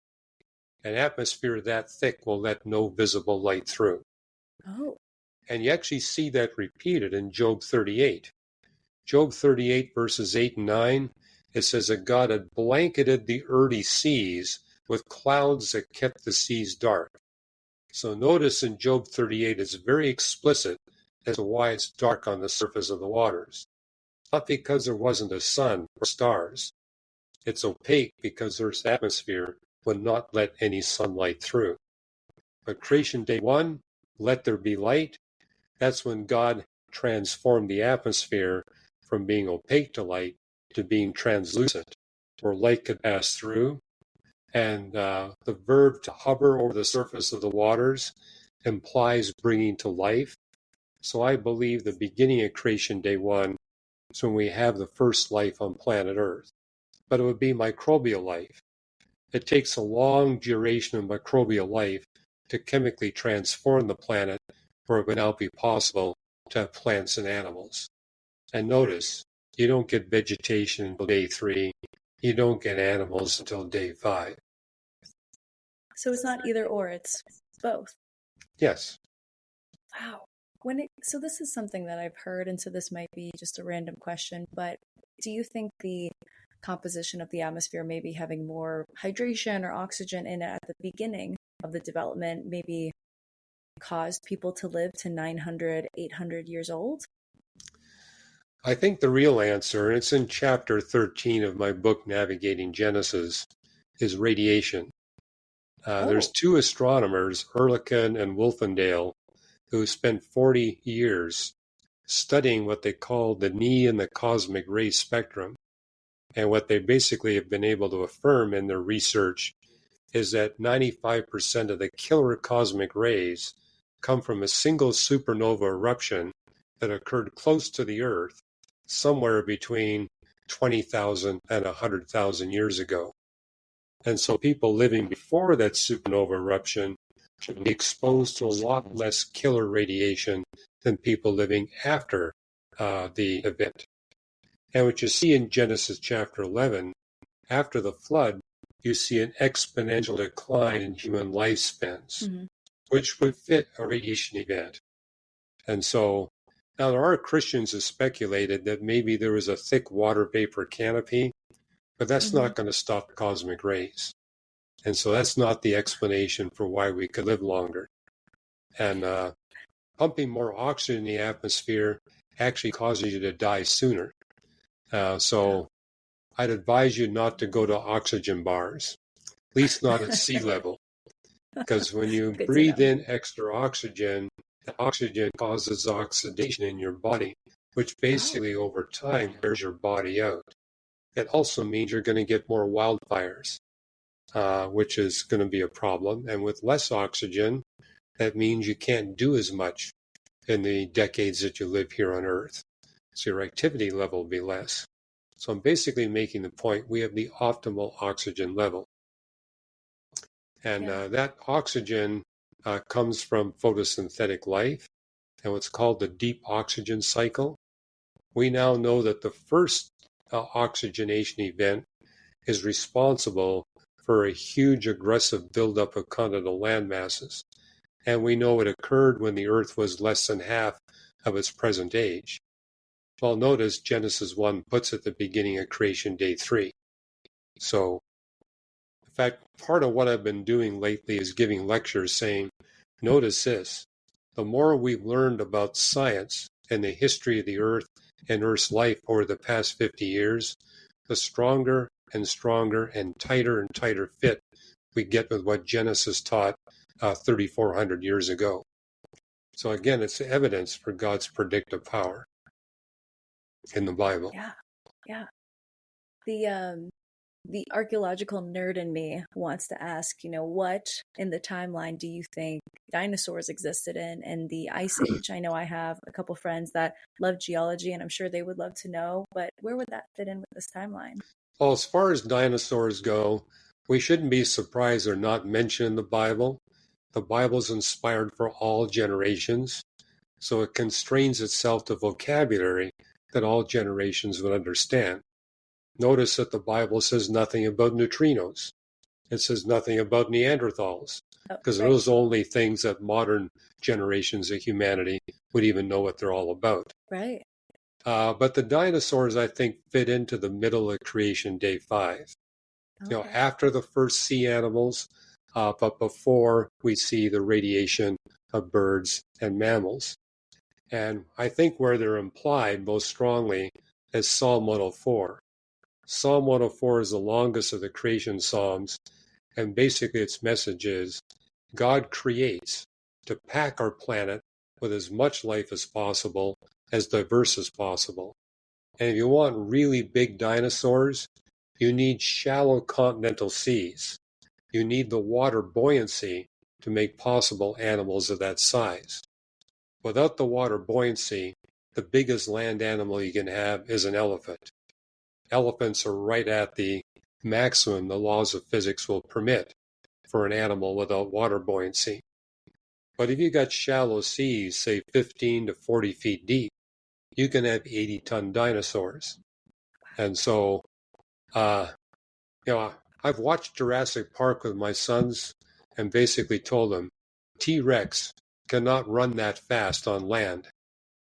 An atmosphere that thick will let no visible light through. Oh. And you actually see that repeated in Job 38. Job 38, verses 8 and 9, it says that God had blanketed the earthy seas with clouds that kept the seas dark. So notice in Job 38, it's very explicit as to why it's dark on the surface of the waters. Not because there wasn't a sun or stars. It's opaque because Earth's atmosphere would not let any sunlight through. But creation day 1, let there be light, that's when God transformed the atmosphere from being opaque to light to being translucent, where light could pass through. And the verb to hover over the surface of the waters implies bringing to life. So I believe the beginning of creation day 1 is when we have the first life on planet Earth. But it would be microbial life. It takes a long duration of microbial life to chemically transform the planet where it would now be possible to have plants and animals. And notice, you don't get vegetation until day 3. You don't get animals until day 5. So it's not either or, it's both. Yes. Wow. So this is something that I've heard, and so this might be just a random question, but do you think the composition of the atmosphere, maybe having more hydration or oxygen in it at the beginning of the development, maybe caused people to live to 900, 800 years old? I think the real answer, and it's in chapter 13 of my book, Navigating Genesis, is radiation. There's 2 astronomers, Ehrlichen and Wolfendale, who spent 40 years studying what they call the knee in the cosmic ray spectrum. And what they basically have been able to affirm in their research is that 95% of the killer cosmic rays come from a single supernova eruption that occurred close to the Earth, somewhere between 20,000 and 100,000 years ago. And so people living before that supernova eruption should be exposed to a lot less killer radiation than people living after the event. And what you see in Genesis chapter 11, after the flood, you see an exponential decline in human lifespans, which would fit a radiation event. And so now there are Christians who speculated that maybe there was a thick water vapor canopy, but that's not going to stop the cosmic rays. And so that's not the explanation for why we could live longer. And pumping more oxygen in the atmosphere actually causes you to die sooner. So I'd advise you not to go to oxygen bars, at least not at sea level. Because when you breathe in extra oxygen, the oxygen causes oxidation in your body, which basically over time wears your body out. It also means you're going to get more wildfires, which is going to be a problem. And with less oxygen, that means you can't do as much in the decades that you live here on Earth. So your activity level will be less. So I'm basically making the point we have the optimal oxygen level. And that oxygen comes from photosynthetic life and what's called the deep oxygen cycle. We now know that the first oxygenation event is responsible for a huge aggressive buildup of continental land masses. And we know it occurred when the Earth was less than half of its present age. Well, notice Genesis 1 puts at the beginning of creation day 3. So, in fact, part of what I've been doing lately is giving lectures saying, notice this, the more we've learned about science and the history of the Earth and Earth's life over the past 50 years, the stronger and stronger and tighter fit we get with what Genesis taught 3,400 years ago. So again, it's evidence for God's predictive power in the Bible. Yeah. The archaeological nerd in me wants to ask, what in the timeline do you think dinosaurs existed in the Ice Age? I know I have a couple friends that love geology, and I'm sure they would love to know, but where would that fit in with this timeline? Well, as far as dinosaurs go, we shouldn't be surprised they're not mentioned in the Bible. The Bible's inspired for all generations, so it constrains itself to vocabulary that all generations would understand. Notice that the Bible says nothing about neutrinos. It says nothing about Neanderthals, because those are only things that modern generations of humanity would even know what they're all about. Right. But the dinosaurs, I think, fit into the middle of creation day 5. Okay. After the first sea animals, but before we see the radiation of birds and mammals. And I think where they're implied most strongly is Psalm 104. Psalm 104 is the longest of the creation psalms, and basically its message is God creates to pack our planet with as much life as possible, as diverse as possible. And if you want really big dinosaurs, you need shallow continental seas. You need the water buoyancy to make possible animals of that size. Without the water buoyancy, the biggest land animal you can have is an elephant. Elephants are right at the maximum the laws of physics will permit for an animal without water buoyancy. But if you got shallow seas, say 15 to 40 feet deep, you can have 80-ton dinosaurs. And so, I've watched Jurassic Park with my sons and basically told them T-Rex cannot run that fast on land.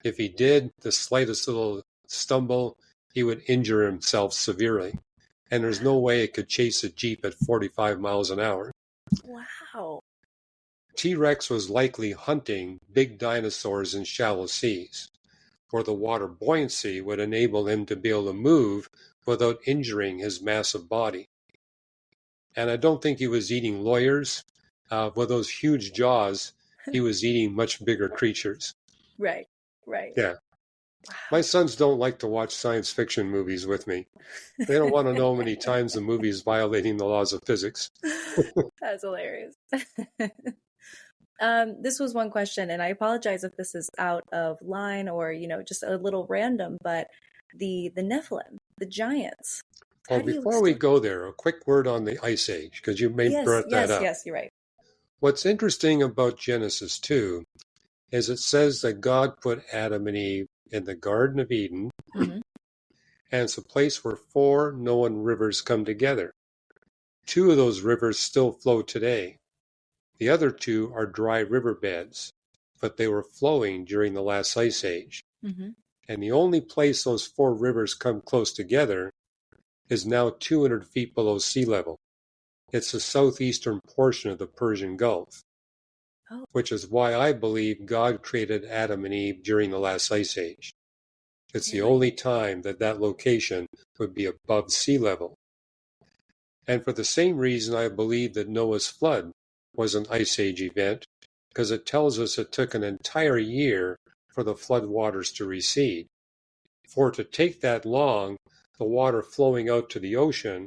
If he did, the slightest little stumble, he would injure himself severely. And there's no way it could chase a Jeep at 45 miles an hour. Wow. T-Rex was likely hunting big dinosaurs in shallow seas, where the water buoyancy would enable him to be able to move without injuring his massive body. And I don't think he was eating lawyers. With those huge jaws, he was eating much bigger creatures. Right. Yeah. Wow. My sons don't like to watch science fiction movies with me. They don't want to know how many times the movie is violating the laws of physics. That's hilarious. This was one question, and I apologize if this is out of line or, just a little random, but the Nephilim, the giants. Well, before we go there, a quick word on the Ice Age, because you may brought that up. Yes, you're right. What's interesting about Genesis 2 is it says that God put Adam and Eve in the Garden of Eden, and it's a place where 4 known rivers come together. 2 of those rivers still flow today. The other 2 are dry riverbeds, but they were flowing during the last ice age. And the only place those 4 rivers come close together is now 200 feet below sea level. It's the southeastern portion of the Persian Gulf, which is why I believe God created Adam and Eve during the last ice age. It's the only time that location would be above sea level. And for the same reason, I believe that Noah's flood was an ice age event, because it tells us it took an entire year for the flood waters to recede. For it to take that long, the water flowing out to the ocean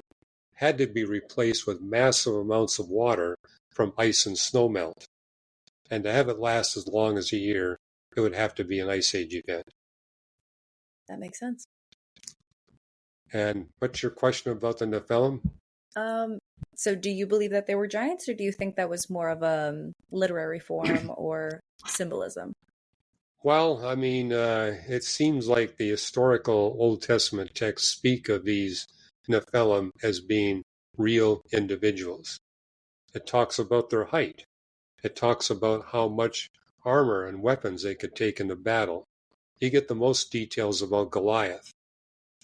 had to be replaced with massive amounts of water from ice and snowmelt. And to have it last as long as a year, it would have to be an ice age event. That makes sense. And what's your question about the Nephilim? So do you believe that they were giants, or do you think that was more of a literary form or symbolism? Well, I mean, it seems like the historical Old Testament texts speak of these Nephilim as being real individuals. It talks about their height. It talks about how much armor and weapons they could take into battle. You get the most details about Goliath.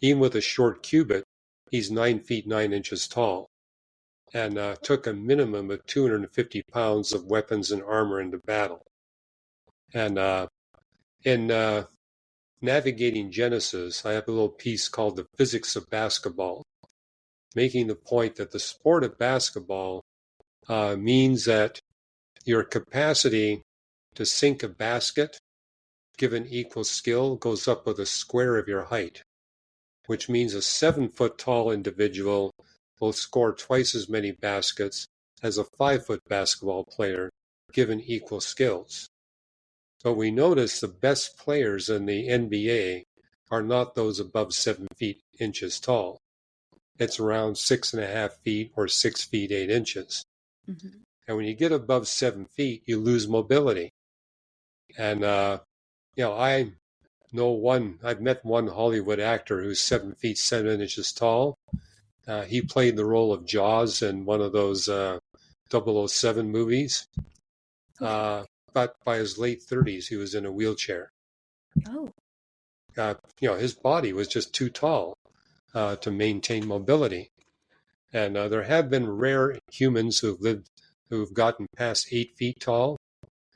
Even with a short cubit, he's 9 feet 9 inches tall, and took a minimum of 250 pounds of weapons and armor into battle. And in Navigating Genesis, I have a little piece called The Physics of Basketball, making the point that the sport of basketball means that your capacity to sink a basket, given equal skill, goes up with a square of your height, which means a 7-foot tall individual will score twice as many baskets as a 5-foot basketball player, given equal skills. But we notice the best players in the NBA are not those above 7 feet inches tall. It's around 6.5 feet or 6 feet 8 inches. Mm-hmm. And when you get above 7 feet, you lose mobility. And I I've met one Hollywood actor who's 7 feet 7 inches tall. He played the role of Jaws in one of those 007 movies. But by his late 30s, he was in a wheelchair. Oh. His body was just too tall to maintain mobility. And there have been rare humans who've gotten past 8 feet tall,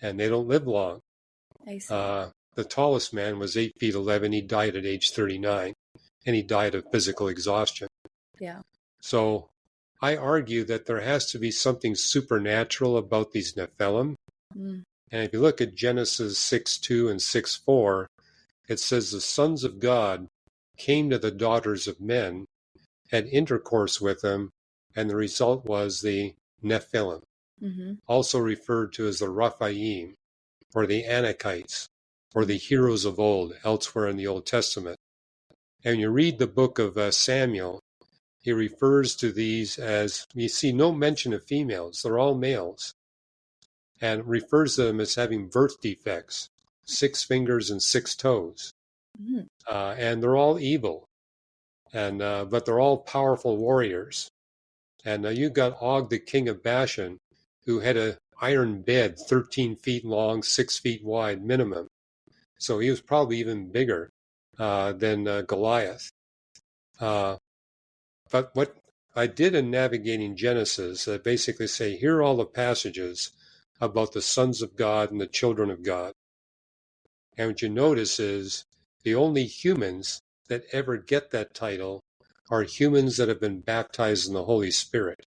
and they don't live long. I see. The tallest man was 8 feet 11. He died at age 39, and he died of physical exhaustion. Yeah. So I argue that there has to be something supernatural about these Nephilim. Mm. And if you look at Genesis 6:2 and 6:4, it says the sons of God came to the daughters of men, had intercourse with them, and the result was the Nephilim, Mm-hmm. also referred to as the Rephaim, or the Anakites, or the heroes of old, elsewhere in the Old Testament. And when you read the book of Samuel, he refers to these as, you see no mention of females, they're all males, and refers to them as having birth defects, 6 fingers and 6 toes. Mm-hmm. And they're all evil, and but they're all powerful warriors. And you got Og, the king of Bashan, who had an iron bed 13 feet long, 6 feet wide minimum. So he was probably even bigger than Goliath. But what I did in Navigating Genesis, I basically say, here are all the passages about the sons of God and the children of God. And what you notice is the only humans that ever get that title are humans that have been baptized in the Holy Spirit.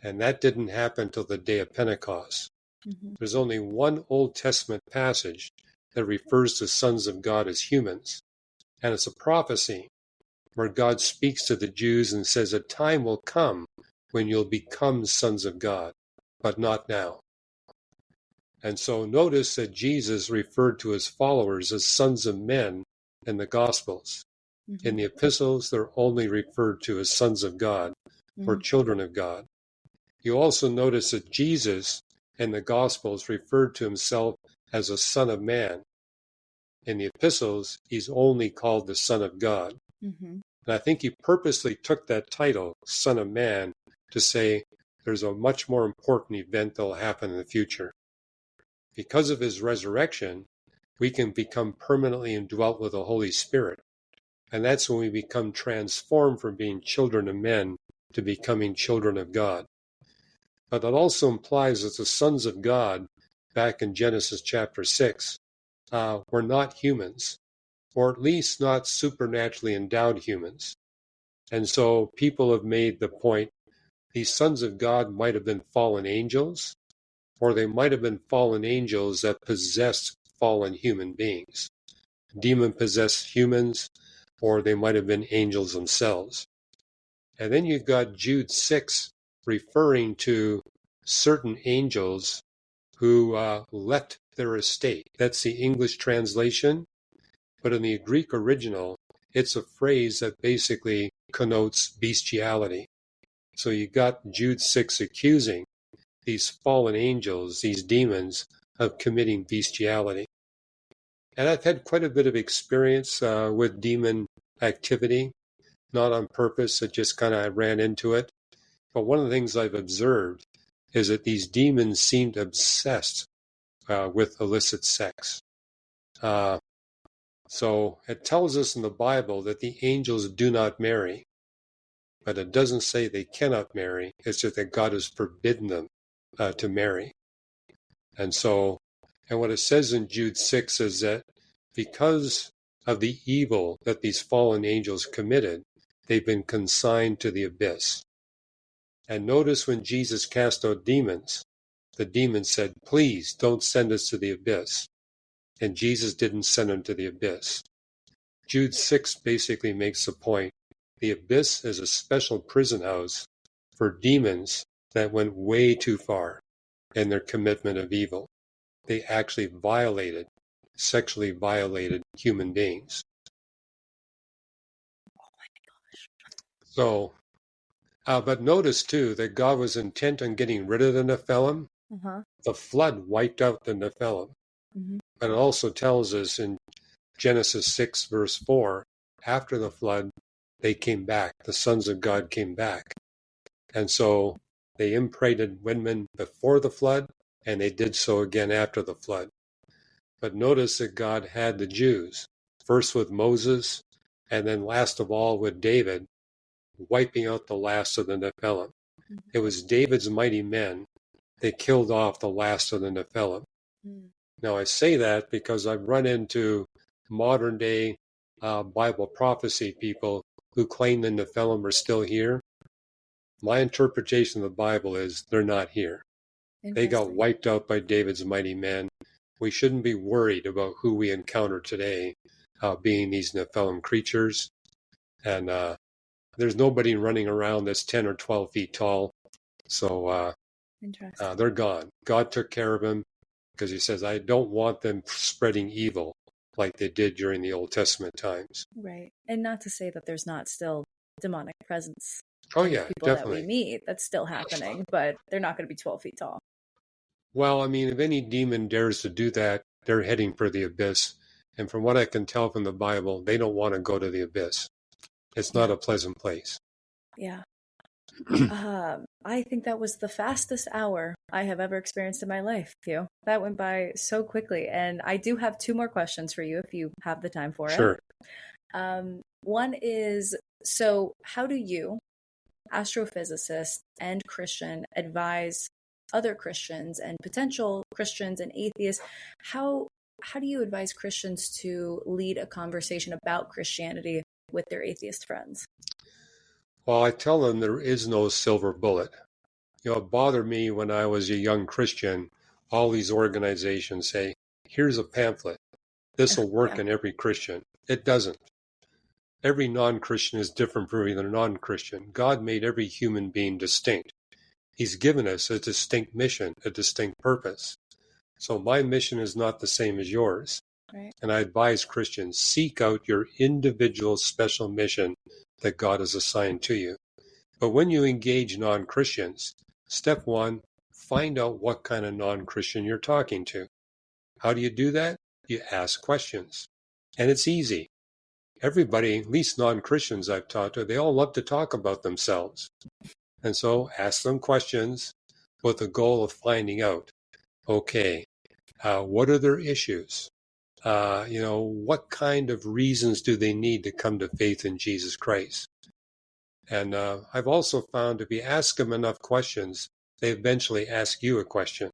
And that didn't happen till the day of Pentecost. Mm-hmm. There's only one Old Testament passage that refers to sons of God as humans. And it's a prophecy where God speaks to the Jews and says, a time will come when you'll become sons of God, but not now. And so notice that Jesus referred to his followers as sons of men in the Gospels. Mm-hmm. In the epistles, they're only referred to as sons of God or children of God. You also notice that Jesus in the Gospels referred to himself as a son of man. In the epistles, he's only called the Son of God. Mm-hmm. And I think he purposely took that title, Son of Man, to say there's a much more important event that will happen in the future. Because of his resurrection, we can become permanently indwelt with the Holy Spirit. And that's when we become transformed from being children of men to becoming children of God. But that also implies that the sons of God, back in Genesis chapter 6, were not humans, or at least not supernaturally endowed humans. And so people have made the point, these sons of God might have been fallen angels, or they might have been fallen angels that possessed fallen human beings. Demon-possessed humans, or they might have been angels themselves. And then you've got Jude 6 referring to certain angels who left their estate. That's the English translation. But in the Greek original, it's a phrase that basically connotes bestiality. So you got Jude 6 accusing these fallen angels, these demons, of committing bestiality. And I've had quite a bit of experience with demon activity, not on purpose, it just kind of ran into it. But one of the things I've observed is that these demons seemed obsessed with illicit sex. So it tells us in the Bible that the angels do not marry, but it doesn't say they cannot marry. It's just that God has forbidden them to marry. And what it says in Jude 6 is that because of the evil that these fallen angels committed, they've been consigned to the abyss. And notice when Jesus cast out demons, the demons said, please don't send us to the abyss. And Jesus didn't send them to the abyss. Jude 6 basically makes the point, the abyss is a special prison house for demons that went way too far in their commitment of evil. They actually sexually violated human beings. Oh my gosh. So, but notice too that God was intent on getting rid of the Nephilim. Uh-huh. The flood wiped out the Nephilim. Mm-hmm. But it also tells us in Genesis 6, verse 4, after the flood, they came back. The sons of God came back. And so they impregnated women before the flood, and they did so again after the flood. But notice that God had the Jews, first with Moses, and then last of all with David, wiping out the last of the Nephilim. Mm-hmm. It was David's mighty men that killed off the last of the Nephilim. Mm. Now, I say that because I've run into modern day Bible prophecy people who claim the Nephilim are still here. My interpretation of the Bible is they're not here. They got wiped out by David's mighty men. We shouldn't be worried about who we encounter today being these Nephilim creatures. And there's nobody running around that's 10 or 12 feet tall. So they're gone. God took care of them because he says, I don't want them spreading evil like they did during the Old Testament times. Right. And not to say that there's not still demonic presence. Oh, yeah, people definitely. That we meet, that's still happening, but they're not going to be 12 feet tall. Well, I mean, if any demon dares to do that, they're heading for the abyss. And from what I can tell from the Bible, they don't want to go to the abyss. It's not a pleasant place. Yeah. I think that was the fastest hour I have ever experienced in my life, Hugh. That went by so quickly. And I do have 2 more questions for you if you have the time for it. Sure. One is, so how do you, astrophysicist and Christian, advise other Christians and potential Christians and atheists? How do you advise Christians to lead a conversation about Christianity with their atheist friends? Well, I tell them there is no silver bullet. You know, it bothered me when I was a young Christian, all these organizations say, here's a pamphlet. This will work in every Christian. It doesn't. Every non-Christian is different from every non-Christian. God made every human being distinct. He's given us a distinct mission, a distinct purpose. So my mission is not the same as yours. Right. And I advise Christians, seek out your individual special mission that God has assigned to you. But when you engage non-Christians, step 1, find out what kind of non-Christian you're talking to. How do you do that? You ask questions. And it's easy. Everybody, at least non-Christians I've talked to, they all love to talk about themselves. And so ask them questions with the goal of finding out, okay, what are their issues? What kind of reasons do they need to come to faith in Jesus Christ? And I've also found if you ask them enough questions, they eventually ask you a question.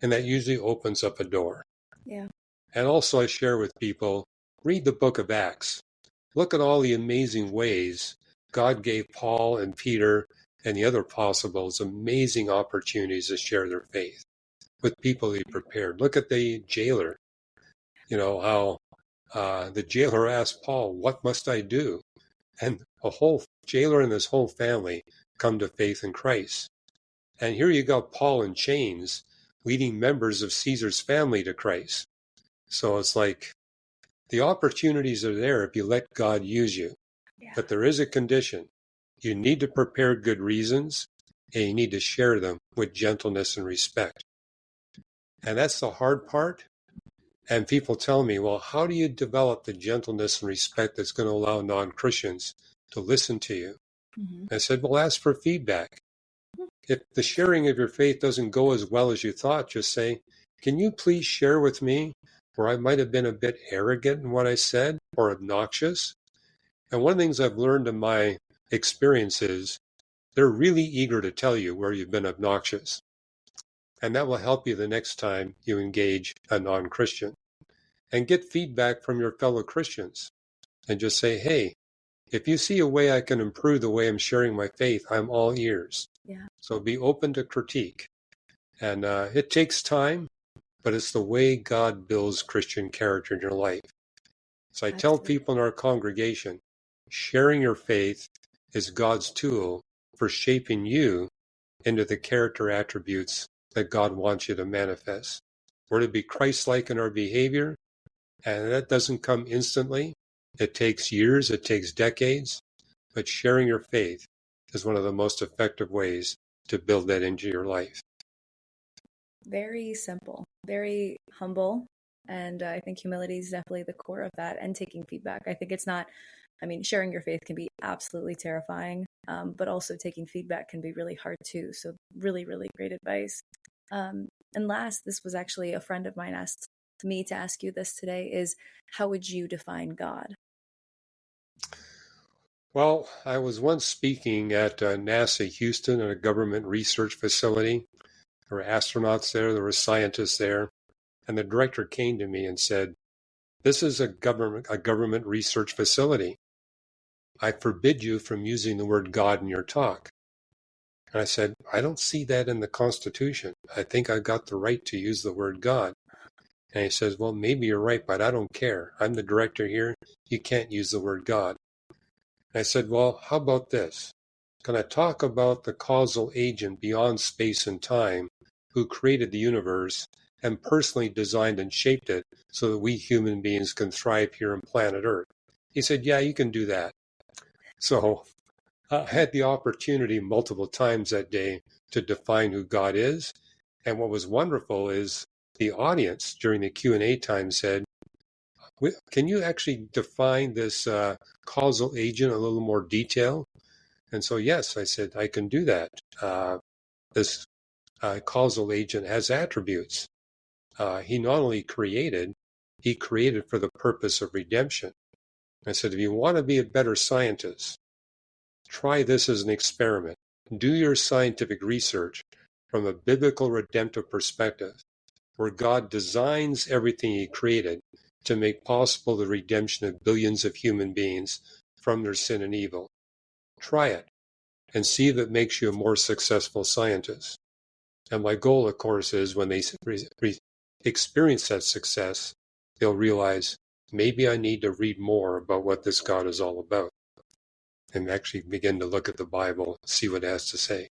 And that usually opens up a door. Yeah. And also I share with people, read the book of Acts. Look at all the amazing ways God gave Paul and Peter and the other apostles amazing opportunities to share their faith with people he prepared. Look at the jailer. You know, how the jailer asked Paul, what must I do? And a whole jailer and his whole family come to faith in Christ. And here you got Paul in chains leading members of Caesar's family to Christ. So it's like, The opportunities are there if you let God use you. Yeah. But there is a condition. You need to prepare good reasons, and you need to share them with gentleness and respect. And that's the hard part. And people tell me, well, how do you develop the gentleness and respect that's going to allow non-Christians to listen to you? Mm-hmm. I said, well, ask for feedback. If the sharing of your faith doesn't go as well as you thought, just say, can you please share with me where I might have been a bit arrogant in what I said or obnoxious? And one of the things I've learned in my experience is they're really eager to tell you where you've been obnoxious. And that will help you the next time you engage a non-Christian. And get feedback from your fellow Christians and just say, hey, if you see a way I can improve the way I'm sharing my faith, I'm all ears. Yeah. So be open to critique. And it takes time, but it's the way God builds Christian character in your life. So I tell Absolutely. people in our congregation, sharing your faith is God's tool for shaping you into the character attributes that God wants you to manifest. We're to be Christ-like in our behavior, and that doesn't come instantly. It takes years, it takes decades, but sharing your faith is one of the most effective ways to build that into your life. Very simple, very humble. And I think humility is definitely the core of that, and taking feedback. I think it's not, I mean, sharing your faith can be absolutely terrifying, but also taking feedback can be really hard too. So really, really great advice. And last, this was actually a friend of mine asked me to ask you this today, is how would you define God? Well, I was once speaking at NASA Houston at a government research facility. There were astronauts there were scientists there, and the director came to me and said, this is a government research facility. I forbid you from using the word God in your talk. And I said, I don't see that in the Constitution. I think I got the right to use the word God. And he says, well, maybe you're right, but I don't care. I'm the director here. You can't use the word God. And I said, well, how about this? Can I talk about the causal agent beyond space and time who created the universe and personally designed and shaped it so that we human beings can thrive here on planet Earth? He said, yeah, you can do that. So I had the opportunity multiple times that day to define who God is. And what was wonderful is the audience during the Q&A time said, can you actually define this causal agent in a little more detail? And so, yes, I said, I can do that. This causal agent has attributes. He not only created, he created for the purpose of redemption. I said, if you want to be a better scientist, try this as an experiment. Do your scientific research from a biblical redemptive perspective, where God designs everything he created to make possible the redemption of billions of human beings from their sin and evil. Try it and see if it makes you a more successful scientist. And my goal, of course, is when they experience that success, they'll realize, maybe I need to read more about what this God is all about and actually begin to look at the Bible, see what it has to say.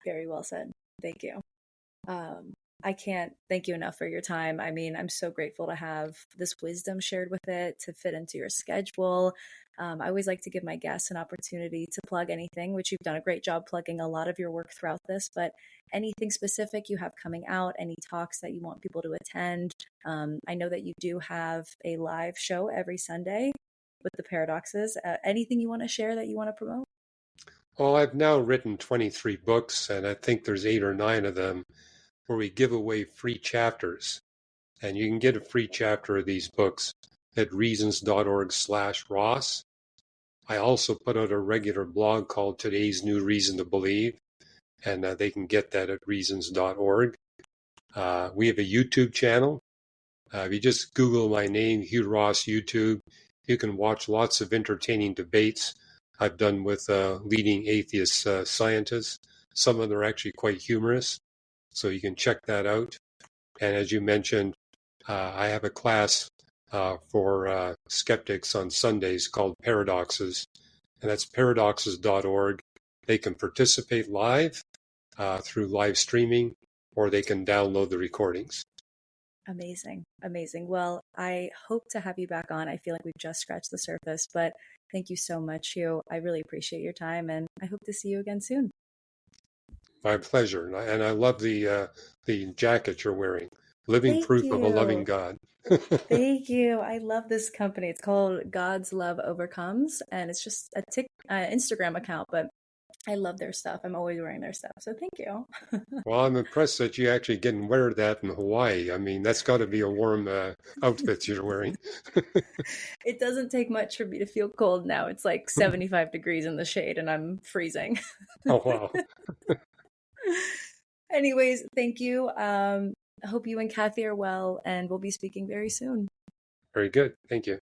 Very well said. Thank you. I can't thank you enough for your time. I mean, I'm so grateful to have this wisdom shared with it to fit into your schedule. I always like to give my guests an opportunity to plug anything, which you've done a great job plugging a lot of your work throughout this, but anything specific you have coming out, any talks that you want people to attend. I know that you do have a live show every Sunday with the Paradoxes. Anything you want to share that you want to promote? Well, I've now written 23 books, and I think there's 8 or 9 of them where we give away free chapters. And you can get a free chapter of these books at reasons.org/Ross. I also put out a regular blog called Today's New Reason to Believe, and they can get that at reasons.org. We have a YouTube channel. If you just Google my name, Hugh Ross YouTube, you can watch lots of entertaining debates I've done with leading atheist scientists. Some of them are actually quite humorous, so you can check that out. And as you mentioned, I have a class for skeptics on Sundays called Paradoxes, and that's paradoxes.org. They can participate live through live streaming, or they can download the recordings. Amazing. Amazing. Well, I hope to have you back on. I feel like we've just scratched the surface, but thank you so much, Hugh. I really appreciate your time and I hope to see you again soon. My pleasure. And I love the jacket you're wearing. Living Thank proof of a loving you. God. Thank you. I love this company. It's called God's Love Overcomes, and it's just a Instagram account, but I love their stuff. I'm always wearing their stuff. So thank you. Well, I'm impressed that you actually get and wear that in Hawaii. I mean, that's got to be a warm outfit you're wearing. It doesn't take much for me to feel cold now. It's like 75 degrees in the shade and I'm freezing. Oh, wow. Anyways, thank you. I hope you and Kathy are well, and we'll be speaking very soon. Very good. Thank you.